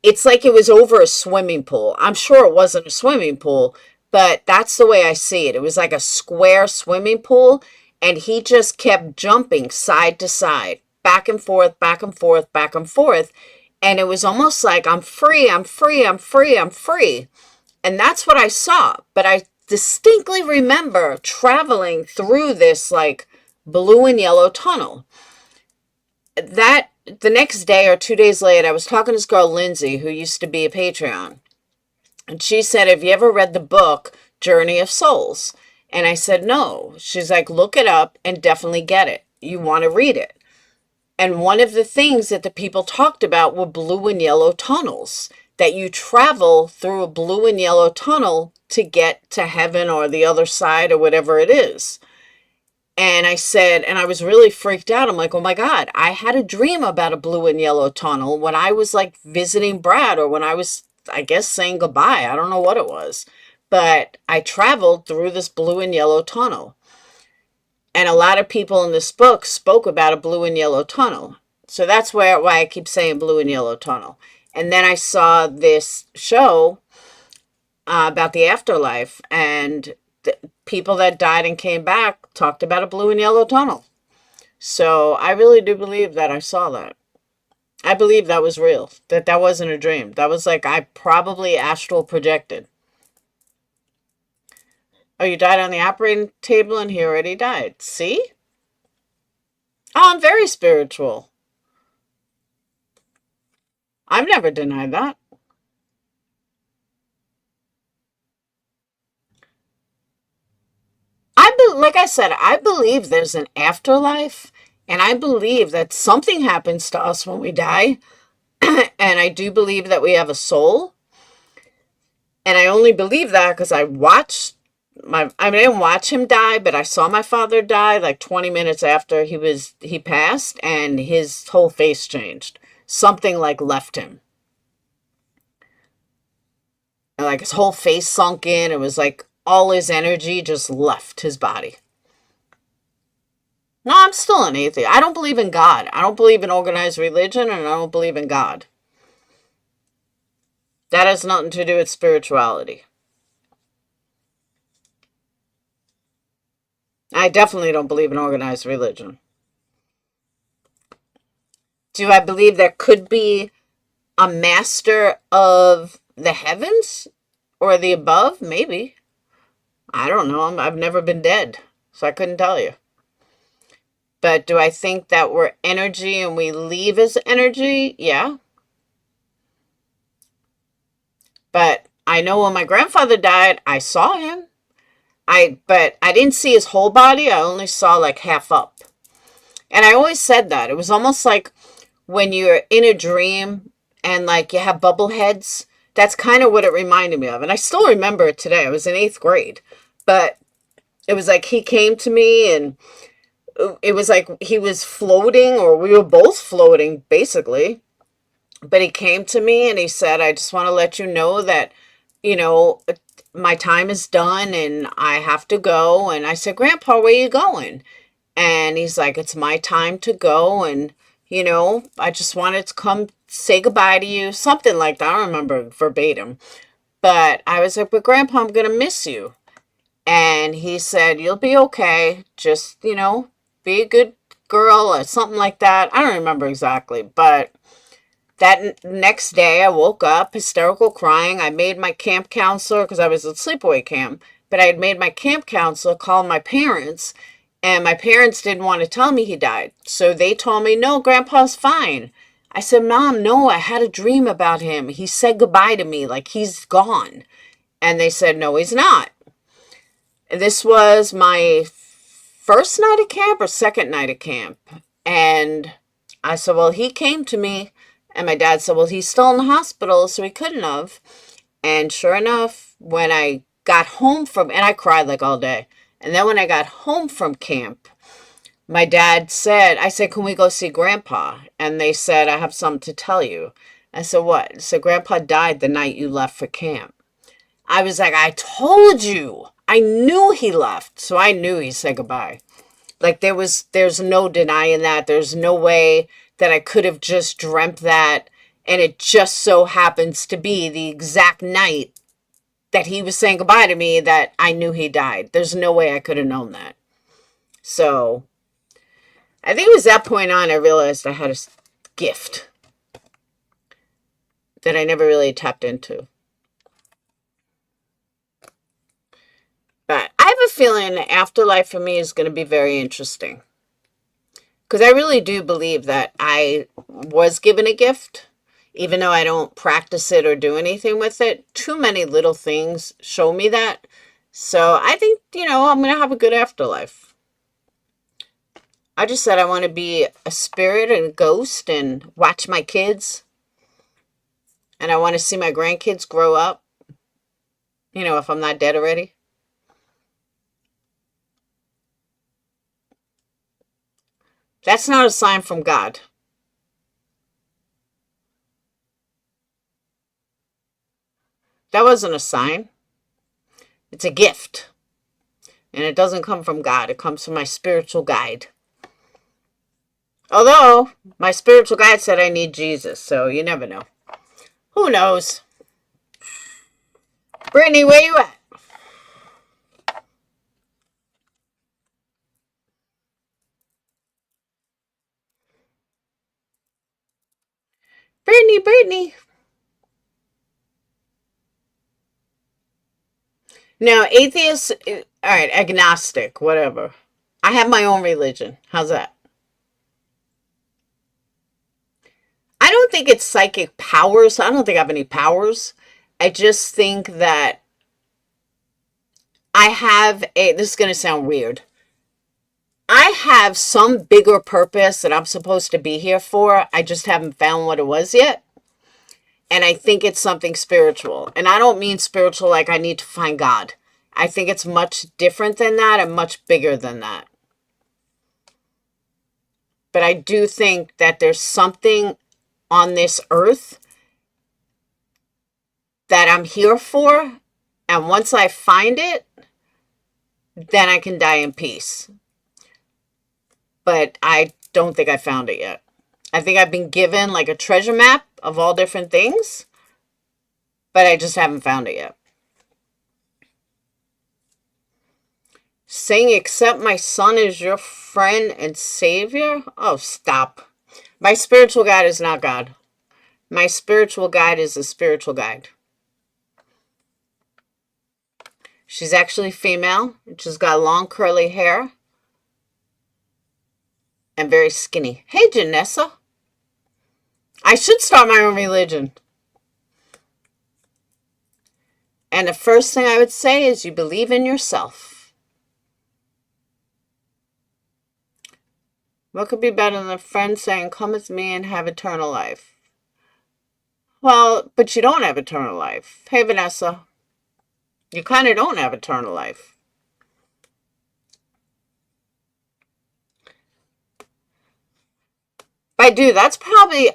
S1: it's like it was over a swimming pool. I'm sure it wasn't a swimming pool, but that's the way I see it. It was like a square swimming pool, and he just kept jumping side to side, back and forth, back and forth, back and forth. And it was almost like, I'm free, I'm free, I'm free, I'm free. And that's what I saw. But I distinctly remember traveling through this like blue and yellow tunnel. That the next day or 2 days later, I was talking to this girl, Lindsay, who used to be a Patreon. And she said, have you ever read the book Journey of Souls? And I said, no. She's like, look it up and definitely get it. You want to read it. And one of the things that the people talked about were blue and yellow tunnels, that you travel through a blue and yellow tunnel to get to heaven or the other side or whatever it is. And I said, and I was really freaked out. I'm like, oh my God, I had a dream about a blue and yellow tunnel when I was like visiting Brad, or when I was, I guess, saying goodbye. I don't know what it was, but I traveled through this blue and yellow tunnel. And a lot of people in this book spoke about a blue and yellow tunnel. So that's why I keep saying blue and yellow tunnel. And then I saw this show about the afterlife, and people that died and came back talked about a blue and yellow tunnel. So I really do believe that I saw that. I believe that was real, that wasn't a dream. That was like I probably astral projected. Oh, you died on the operating table and he already died. See? Oh, I'm very spiritual. I've never denied that. Like I said, I believe there's an afterlife, and I believe that something happens to us when we die. And I do believe that we have a soul. And I only believe that because I watched I didn't watch him die, but I saw my father die like 20 minutes after he passed, and his whole face changed. Something like left him. And like his whole face sunk in. It was like all his energy just left his body. No, I'm still an atheist. I don't believe in God. I don't believe in organized religion, and I don't believe in God. That has nothing to do with spirituality. I definitely don't believe in organized religion. Do I believe there could be a master of the heavens or the above? Maybe. I don't know. I've never been dead, so I couldn't tell you. But do I think that we're energy and we leave as energy? Yeah. But I know when my grandfather died, I saw him. But I didn't see his whole body. I only saw like half up. And I always said that. It was almost like when you're in a dream and like you have bubble heads. That's kind of what it reminded me of. And I still remember it today. I was in 8th grade. But it was like he came to me, and it was like he was floating, or we were both floating basically. But he came to me and he said, I just want to let you know that, you know, my time is done and I have to go. And I said, Grandpa, where are you going? And he's like, it's my time to go. And, you know, I just wanted to come say goodbye to you. Something like that. I don't remember verbatim. But I was like, but Grandpa, I'm going to miss you. And he said, you'll be okay. Just, you know, be a good girl or something like that. I don't remember exactly. But that next day, I woke up hysterical crying. I made my camp counselor, because I was at sleepaway camp, but I had made my camp counselor call my parents, and my parents didn't want to tell me he died. So they told me, no, Grandpa's fine. I said, Mom, no, I had a dream about him. He said goodbye to me, like he's gone. And they said, no, he's not. This was my first night at camp or second night at camp. And I said, well, he came to me. And my dad said, well, he's still in the hospital, so he couldn't have. And sure enough, when I got home from, and I cried like all day. And then when I got home from camp, my dad said, I said, can we go see Grandpa? And they said, I have something to tell you. I said, what? So Grandpa died the night you left for camp. I was like, I told you. I knew he left. So I knew he said goodbye. Like there's no denying that. There's no way that I could have just dreamt that. And it just so happens to be the exact night that he was saying goodbye to me that I knew he died. There's no way I could have known that. So I think it was that point on I realized I had a gift that I never really tapped into. But I have a feeling the afterlife for me is going to be very interesting. Because I really do believe that I was given a gift, even though I don't practice it or do anything with it. Too many little things show me that. So I think, I'm going to have a good afterlife. I just said I want to be a spirit and a ghost and watch my kids. And I want to see my grandkids grow up. If I'm not dead already. That's not a sign from God. That wasn't a sign. It's a gift. And it doesn't come from God. It comes from my spiritual guide. Although, my spiritual guide said I need Jesus. So you never know. Who knows? Brittany, where you at? Brittany. Now, atheist, all right, agnostic, whatever. I have my own religion. How's that? I don't think it's psychic powers. I don't think I have any powers. I just think that this is going to sound weird. I have some bigger purpose that I'm supposed to be here for. I just haven't found what it was yet. And I think it's something spiritual. And I don't mean spiritual like I need to find God. I think it's much different than that and much bigger than that. But I do think that there's something on this earth that I'm here for. And once I find it, then I can die in peace. But I don't think I found it yet. I think I've been given like a treasure map of all different things, but I just haven't found it yet. Saying, accept my son as your friend and savior? Oh, stop. My spiritual guide is not God. My spiritual guide is a spiritual guide. She's actually female. She's got long curly hair and very skinny. Hey, Janessa. I should start my own religion. And the first thing I would say is you believe in yourself. What could be better than a friend saying, come with me and have eternal life? Well, but you don't have eternal life. Hey, Vanessa. You kind of don't have eternal life. I do.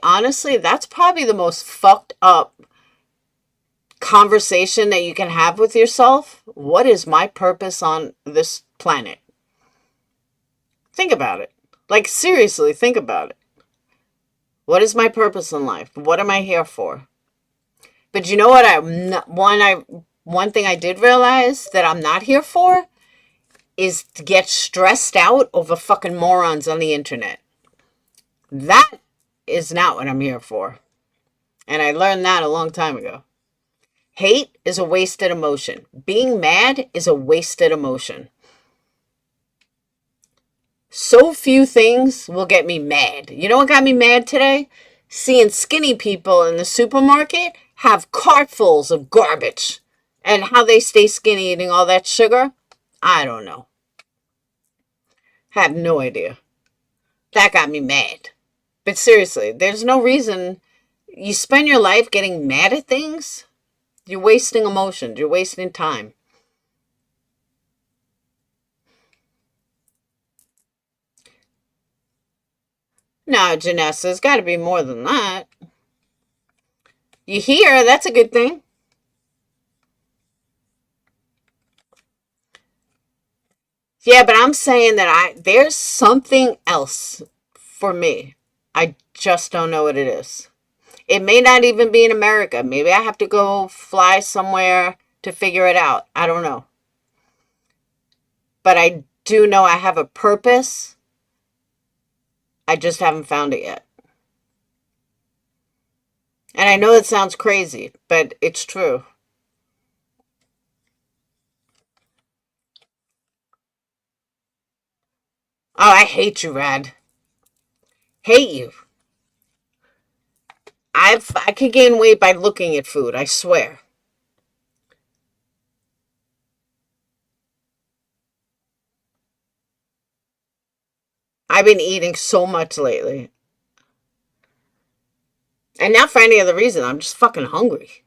S1: Honestly, that's probably the most fucked up conversation that you can have with yourself. What is my purpose on this planet? Think about it. Like, seriously, think about it. What is my purpose in life? What am I here for? But you know what? One thing I did realize that I'm not here for is to get stressed out over fucking morons on the internet. That is not what I'm here for. And I learned that a long time ago. Hate is a wasted emotion. Being mad is a wasted emotion. So few things will get me mad. You know what got me mad today? Seeing skinny people in the supermarket have cartfuls of garbage. And how they stay skinny eating all that sugar, I don't know. Have no idea. That got me mad. But seriously, there's no reason. You spend your life getting mad at things. You're wasting emotions. You're wasting time. No, Janessa, it's got to be more than that. You hear, that's a good thing. Yeah, but I'm saying that there's something else for me. I just don't know what it is. It may not even be in America. Maybe I have to go fly somewhere to figure it out. I don't know. But I do know I have a purpose I just haven't found it yet. And I know it sounds crazy, but it's true. Oh, I hate you, Rad. Hate you. I could gain weight by looking at food, I swear. I've been eating so much lately. And not for any other reason. I'm just fucking hungry.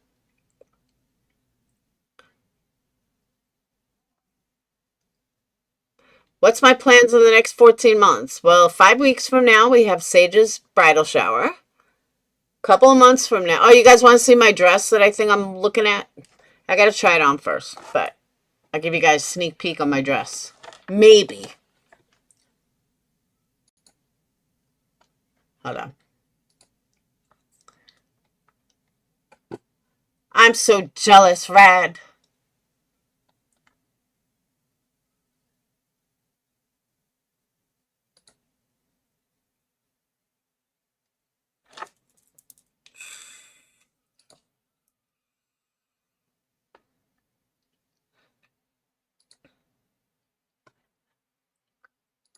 S1: What's my plans in the next 14 months? Well, 5 weeks from now, we have Sage's bridal shower. Couple of months from now. Oh, you guys want to see my dress that I think I'm looking at? I got to try it on first, but I'll give you guys a sneak peek on my dress. Maybe. Hold on. I'm so jealous, Rad.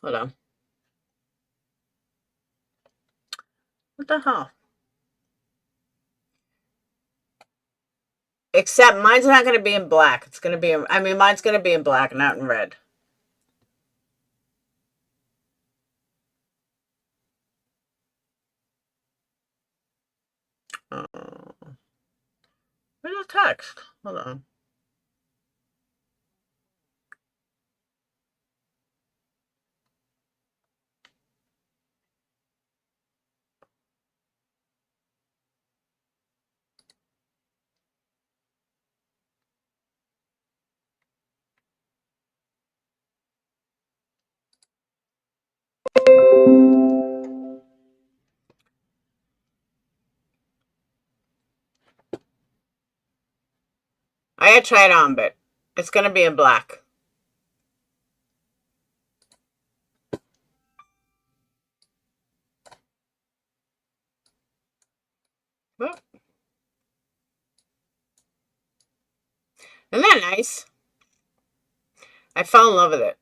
S1: Hold on. What the hell? Except mine's not going to be in black. It's going to be, I mean, mine's going to be in black, not in red. Oh, where's the text? Hold on. I gotta try it on, but it's going to be in black. Oh, isn't that nice? I fell in love with it.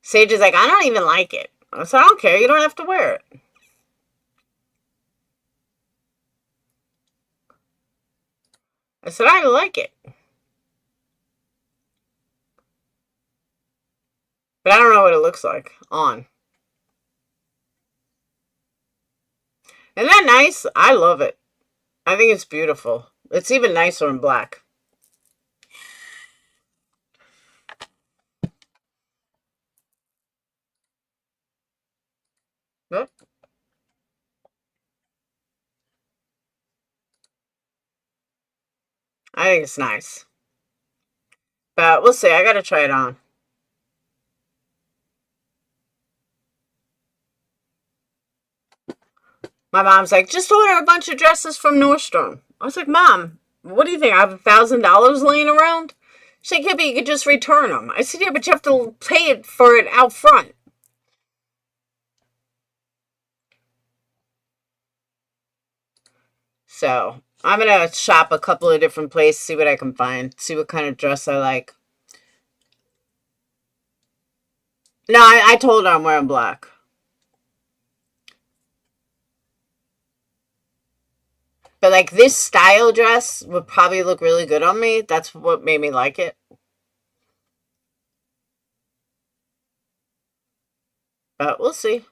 S1: Sage is like, I don't even like it. I said, I don't care. You don't have to wear it. I said, I like it. But I don't know what it looks like on. Isn't that nice? I love it. I think it's beautiful. It's even nicer in black. Nope. I think it's nice. But we'll see. I gotta try it on. My mom's like, just order a bunch of dresses from Nordstrom. I was like, Mom, what do you think? I have $1,000 laying around? She's like, yeah, but you could just return them. I said, yeah, but you have to pay it for it out front. So I'm gonna shop a couple of different places, see what I can find, see what kind of dress I like. No, I told her I'm wearing black. But like this style dress would probably look really good on me. That's what made me like it. But we'll see.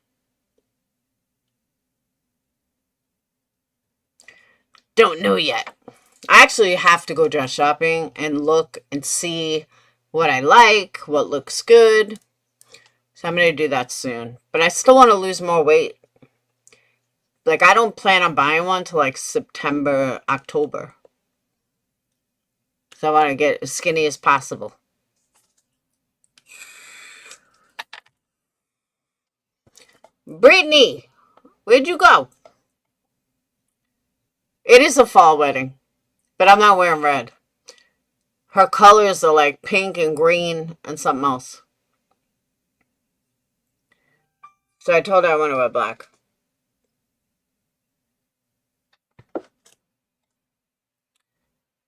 S1: Don't know yet. I actually have to go dress shopping and look and see what I like, what looks good. So I'm going to do that soon. But I still want to lose more weight. Like, I don't plan on buying one till like September, October. So I want to get as skinny as possible. Brittany, where'd you go? It is a fall wedding, but I'm not wearing red. Her colors are like pink and green and something else. So I told her I want to wear black.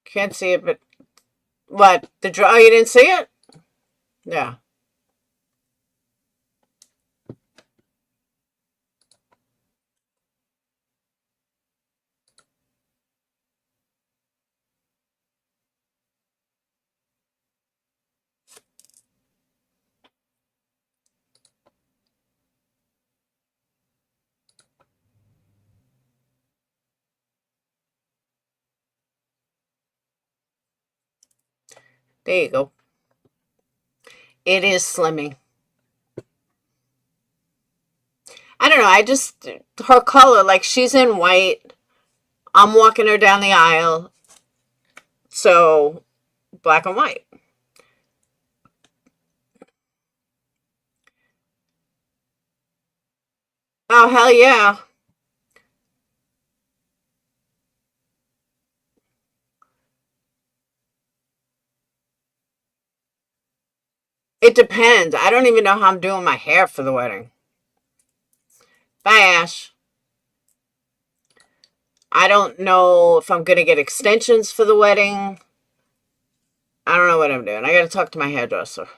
S1: Can't see it, but what? The draw? You didn't see it? Yeah. There you go. It is slimming. I don't know. I just, her color, like she's in white. I'm walking her down the aisle. So, black and white. Oh, hell yeah. It depends. I don't even know how I'm doing my hair for the wedding. Bye, Ash. I don't know if I'm going to get extensions for the wedding. I don't know what I'm doing. I got to talk to my hairdresser.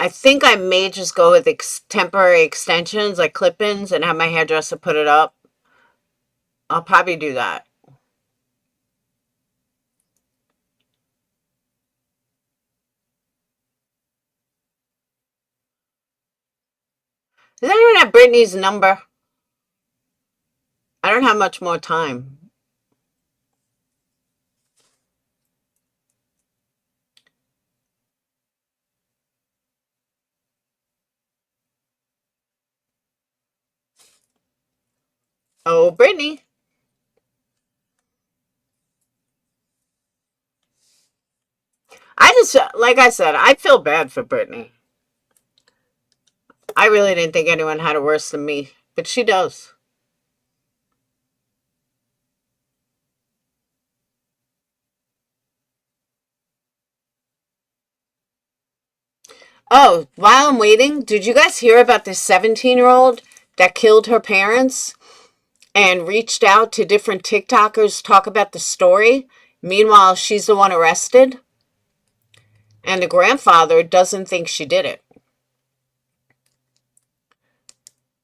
S1: I think I may just go with temporary extensions, like clip-ins, and have my hairdresser put it up. I'll probably do that. Does anyone have Brittany's number? I don't have much more time. Oh, Brittany. I just, like I said, I feel bad for Brittany. I really didn't think anyone had it worse than me, but she does. Oh, while I'm waiting, did you guys hear about this 17-year-old that killed her parents and reached out to different TikTokers to talk about the story? Meanwhile, she's the one arrested, and the grandfather doesn't think she did it.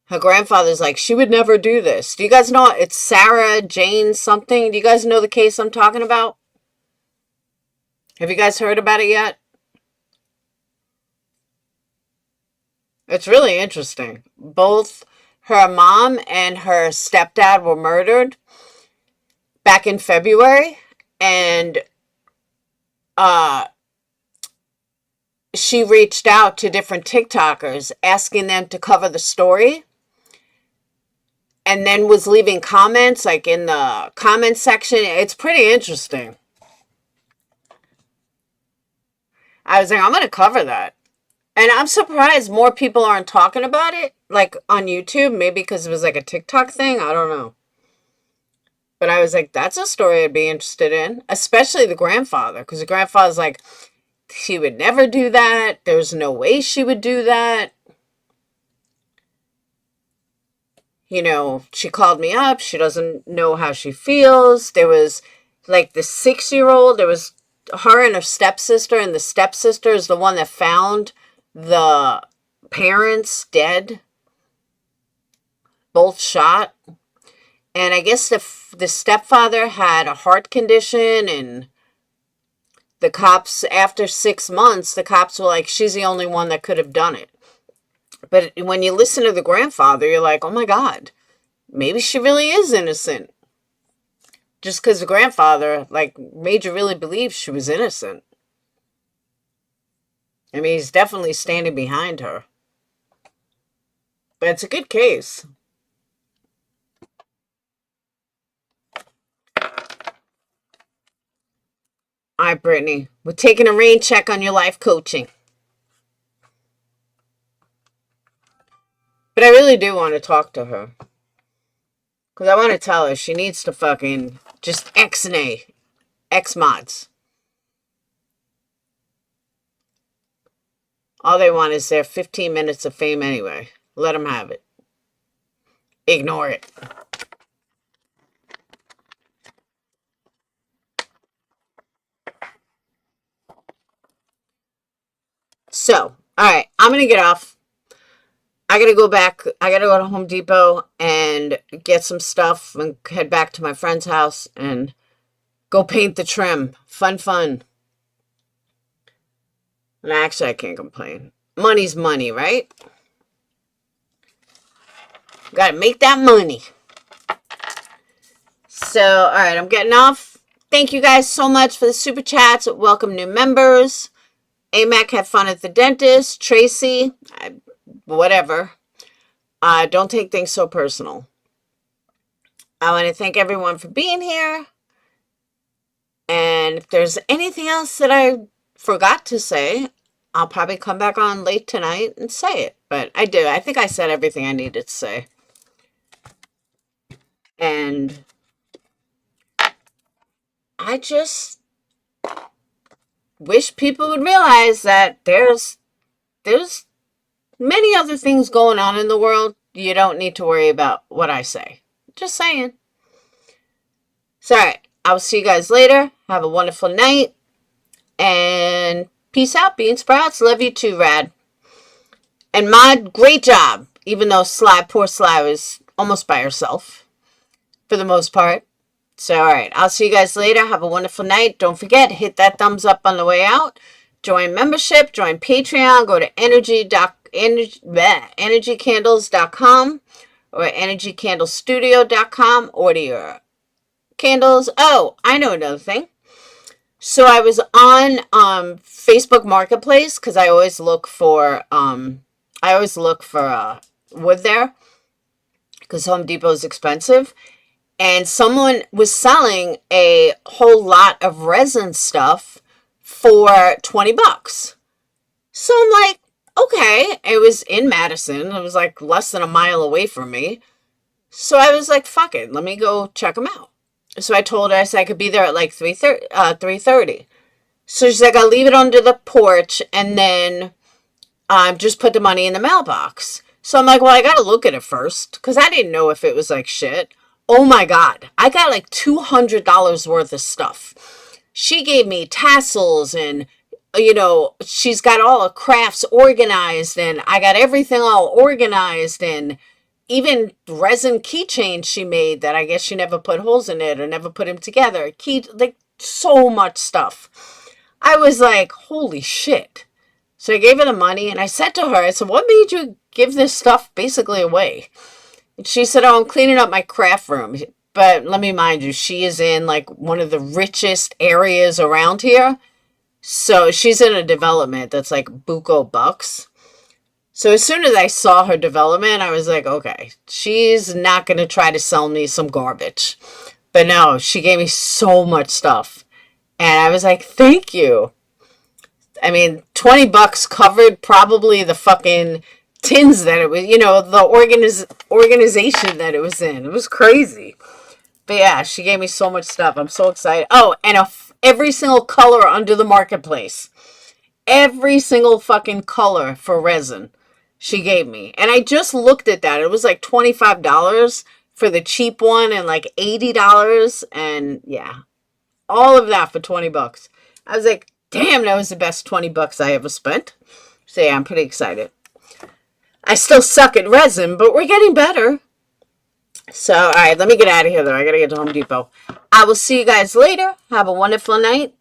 S1: Her grandfather's like, she would never do this. Do you guys know it's Sarah Jane something? Do you guys know the case I'm talking about? Have you guys heard about it yet? It's really interesting. Both her mom and her stepdad were murdered back in February, and uh, she reached out to different TikTokers asking them to cover the story, and then was leaving comments like in the comment section. It's pretty interesting. I was like, I'm going to cover that. And I'm surprised more people aren't talking about it, like on YouTube, maybe because it was like a TikTok thing. I don't know. But I was like, that's a story I'd be interested in, especially the grandfather, because the grandfather's like, she would never do that. There's no way she would do that. You know, she called me up. She doesn't know how she feels. There was like the 6-year-old, there was her and her stepsister, and the stepsister is the one that found the parents dead, both shot. And I guess the stepfather had a heart condition, and the cops, after 6 months, the cops were like, she's the only one that could have done it. But when you listen to the grandfather, you're like, oh my God, maybe she really is innocent. Just because the grandfather, like, made you really believe she was innocent. I mean, he's definitely standing behind her. But it's a good case. All right, Brittany, we're taking a rain check on your life coaching. But I really do want to talk to her. Because I want to tell her she needs to fucking just X-nay. X mods. All they want is their 15 minutes of fame anyway. Let them have it. Ignore it. So, all right, I'm going to get off. I got to go back. I got to go to Home Depot and get some stuff and head back to my friend's house and go paint the trim. Fun, fun. And actually, I can't complain. Money's money, right? Got to make that money. So, all right, I'm getting off. Thank you guys so much for the super chats. Welcome new members. AMAC had fun at the dentist. Tracy, whatever. Don't take things so personal. I want to thank everyone for being here. And if there's anything else that I forgot to say, I'll probably come back on late tonight and say it. But I do. I think I said everything I needed to say. And I just wish people would realize that there's many other things going on in the world. You don't need to worry about what I say. Just saying. So, all right. I will see you guys later. Have a wonderful night. And peace out, Bean Sprouts. Love you too, Rad. And Mod, great job. Even though poor Sly was almost by herself. For the most part. So, all right. I'll see you guys later. Have a wonderful night. Don't forget, hit that thumbs up on the way out. Join membership. Join Patreon. Go to energycandles.com or energycandlestudio.com. Order your candles. Oh, I know another thing. So I was on Facebook Marketplace because I always look for wood there because Home Depot is expensive. And someone was selling a whole lot of resin stuff for $20. So I'm like, okay. It was in Madison. It was like less than a mile away from me. So I was like, fuck it. Let me go check them out. So I told her, I said I could be there at like 3:30. So she's like, I'll leave it under the porch and then just put the money in the mailbox. So I'm like, well, I got to look at it first because I didn't know if it was like shit. Oh my God. I got like $200 worth of stuff. She gave me tassels and, she's got all the crafts organized and I got everything all organized and even resin keychains she made that I guess she never put holes in it or never put them together. Like so much stuff. I was like, holy shit. So I gave her the money and I said to her, I said, what made you give this stuff basically away? And she said, oh, I'm cleaning up my craft room. But let me mind you, she is in like one of the richest areas around here. So she's in a development that's like buco bucks. So as soon as I saw her development, I was like, okay, she's not going to try to sell me some garbage. But no, she gave me so much stuff. And I was like, thank you. I mean, $20 covered probably the fucking tins that it was, the organization that it was in. It was crazy. But yeah, she gave me so much stuff. I'm so excited. Oh, and every single color under the marketplace. Every single fucking color for resin she gave me. And I just looked at that. It was like $25 for the cheap one and like $80. And yeah, all of that for $20. I was like, damn, that was the best $20 I ever spent. So yeah, I'm pretty excited. I still suck at resin, but we're getting better. So, all right, let me get out of here, though. I got to get to Home Depot. I will see you guys later. Have a wonderful night.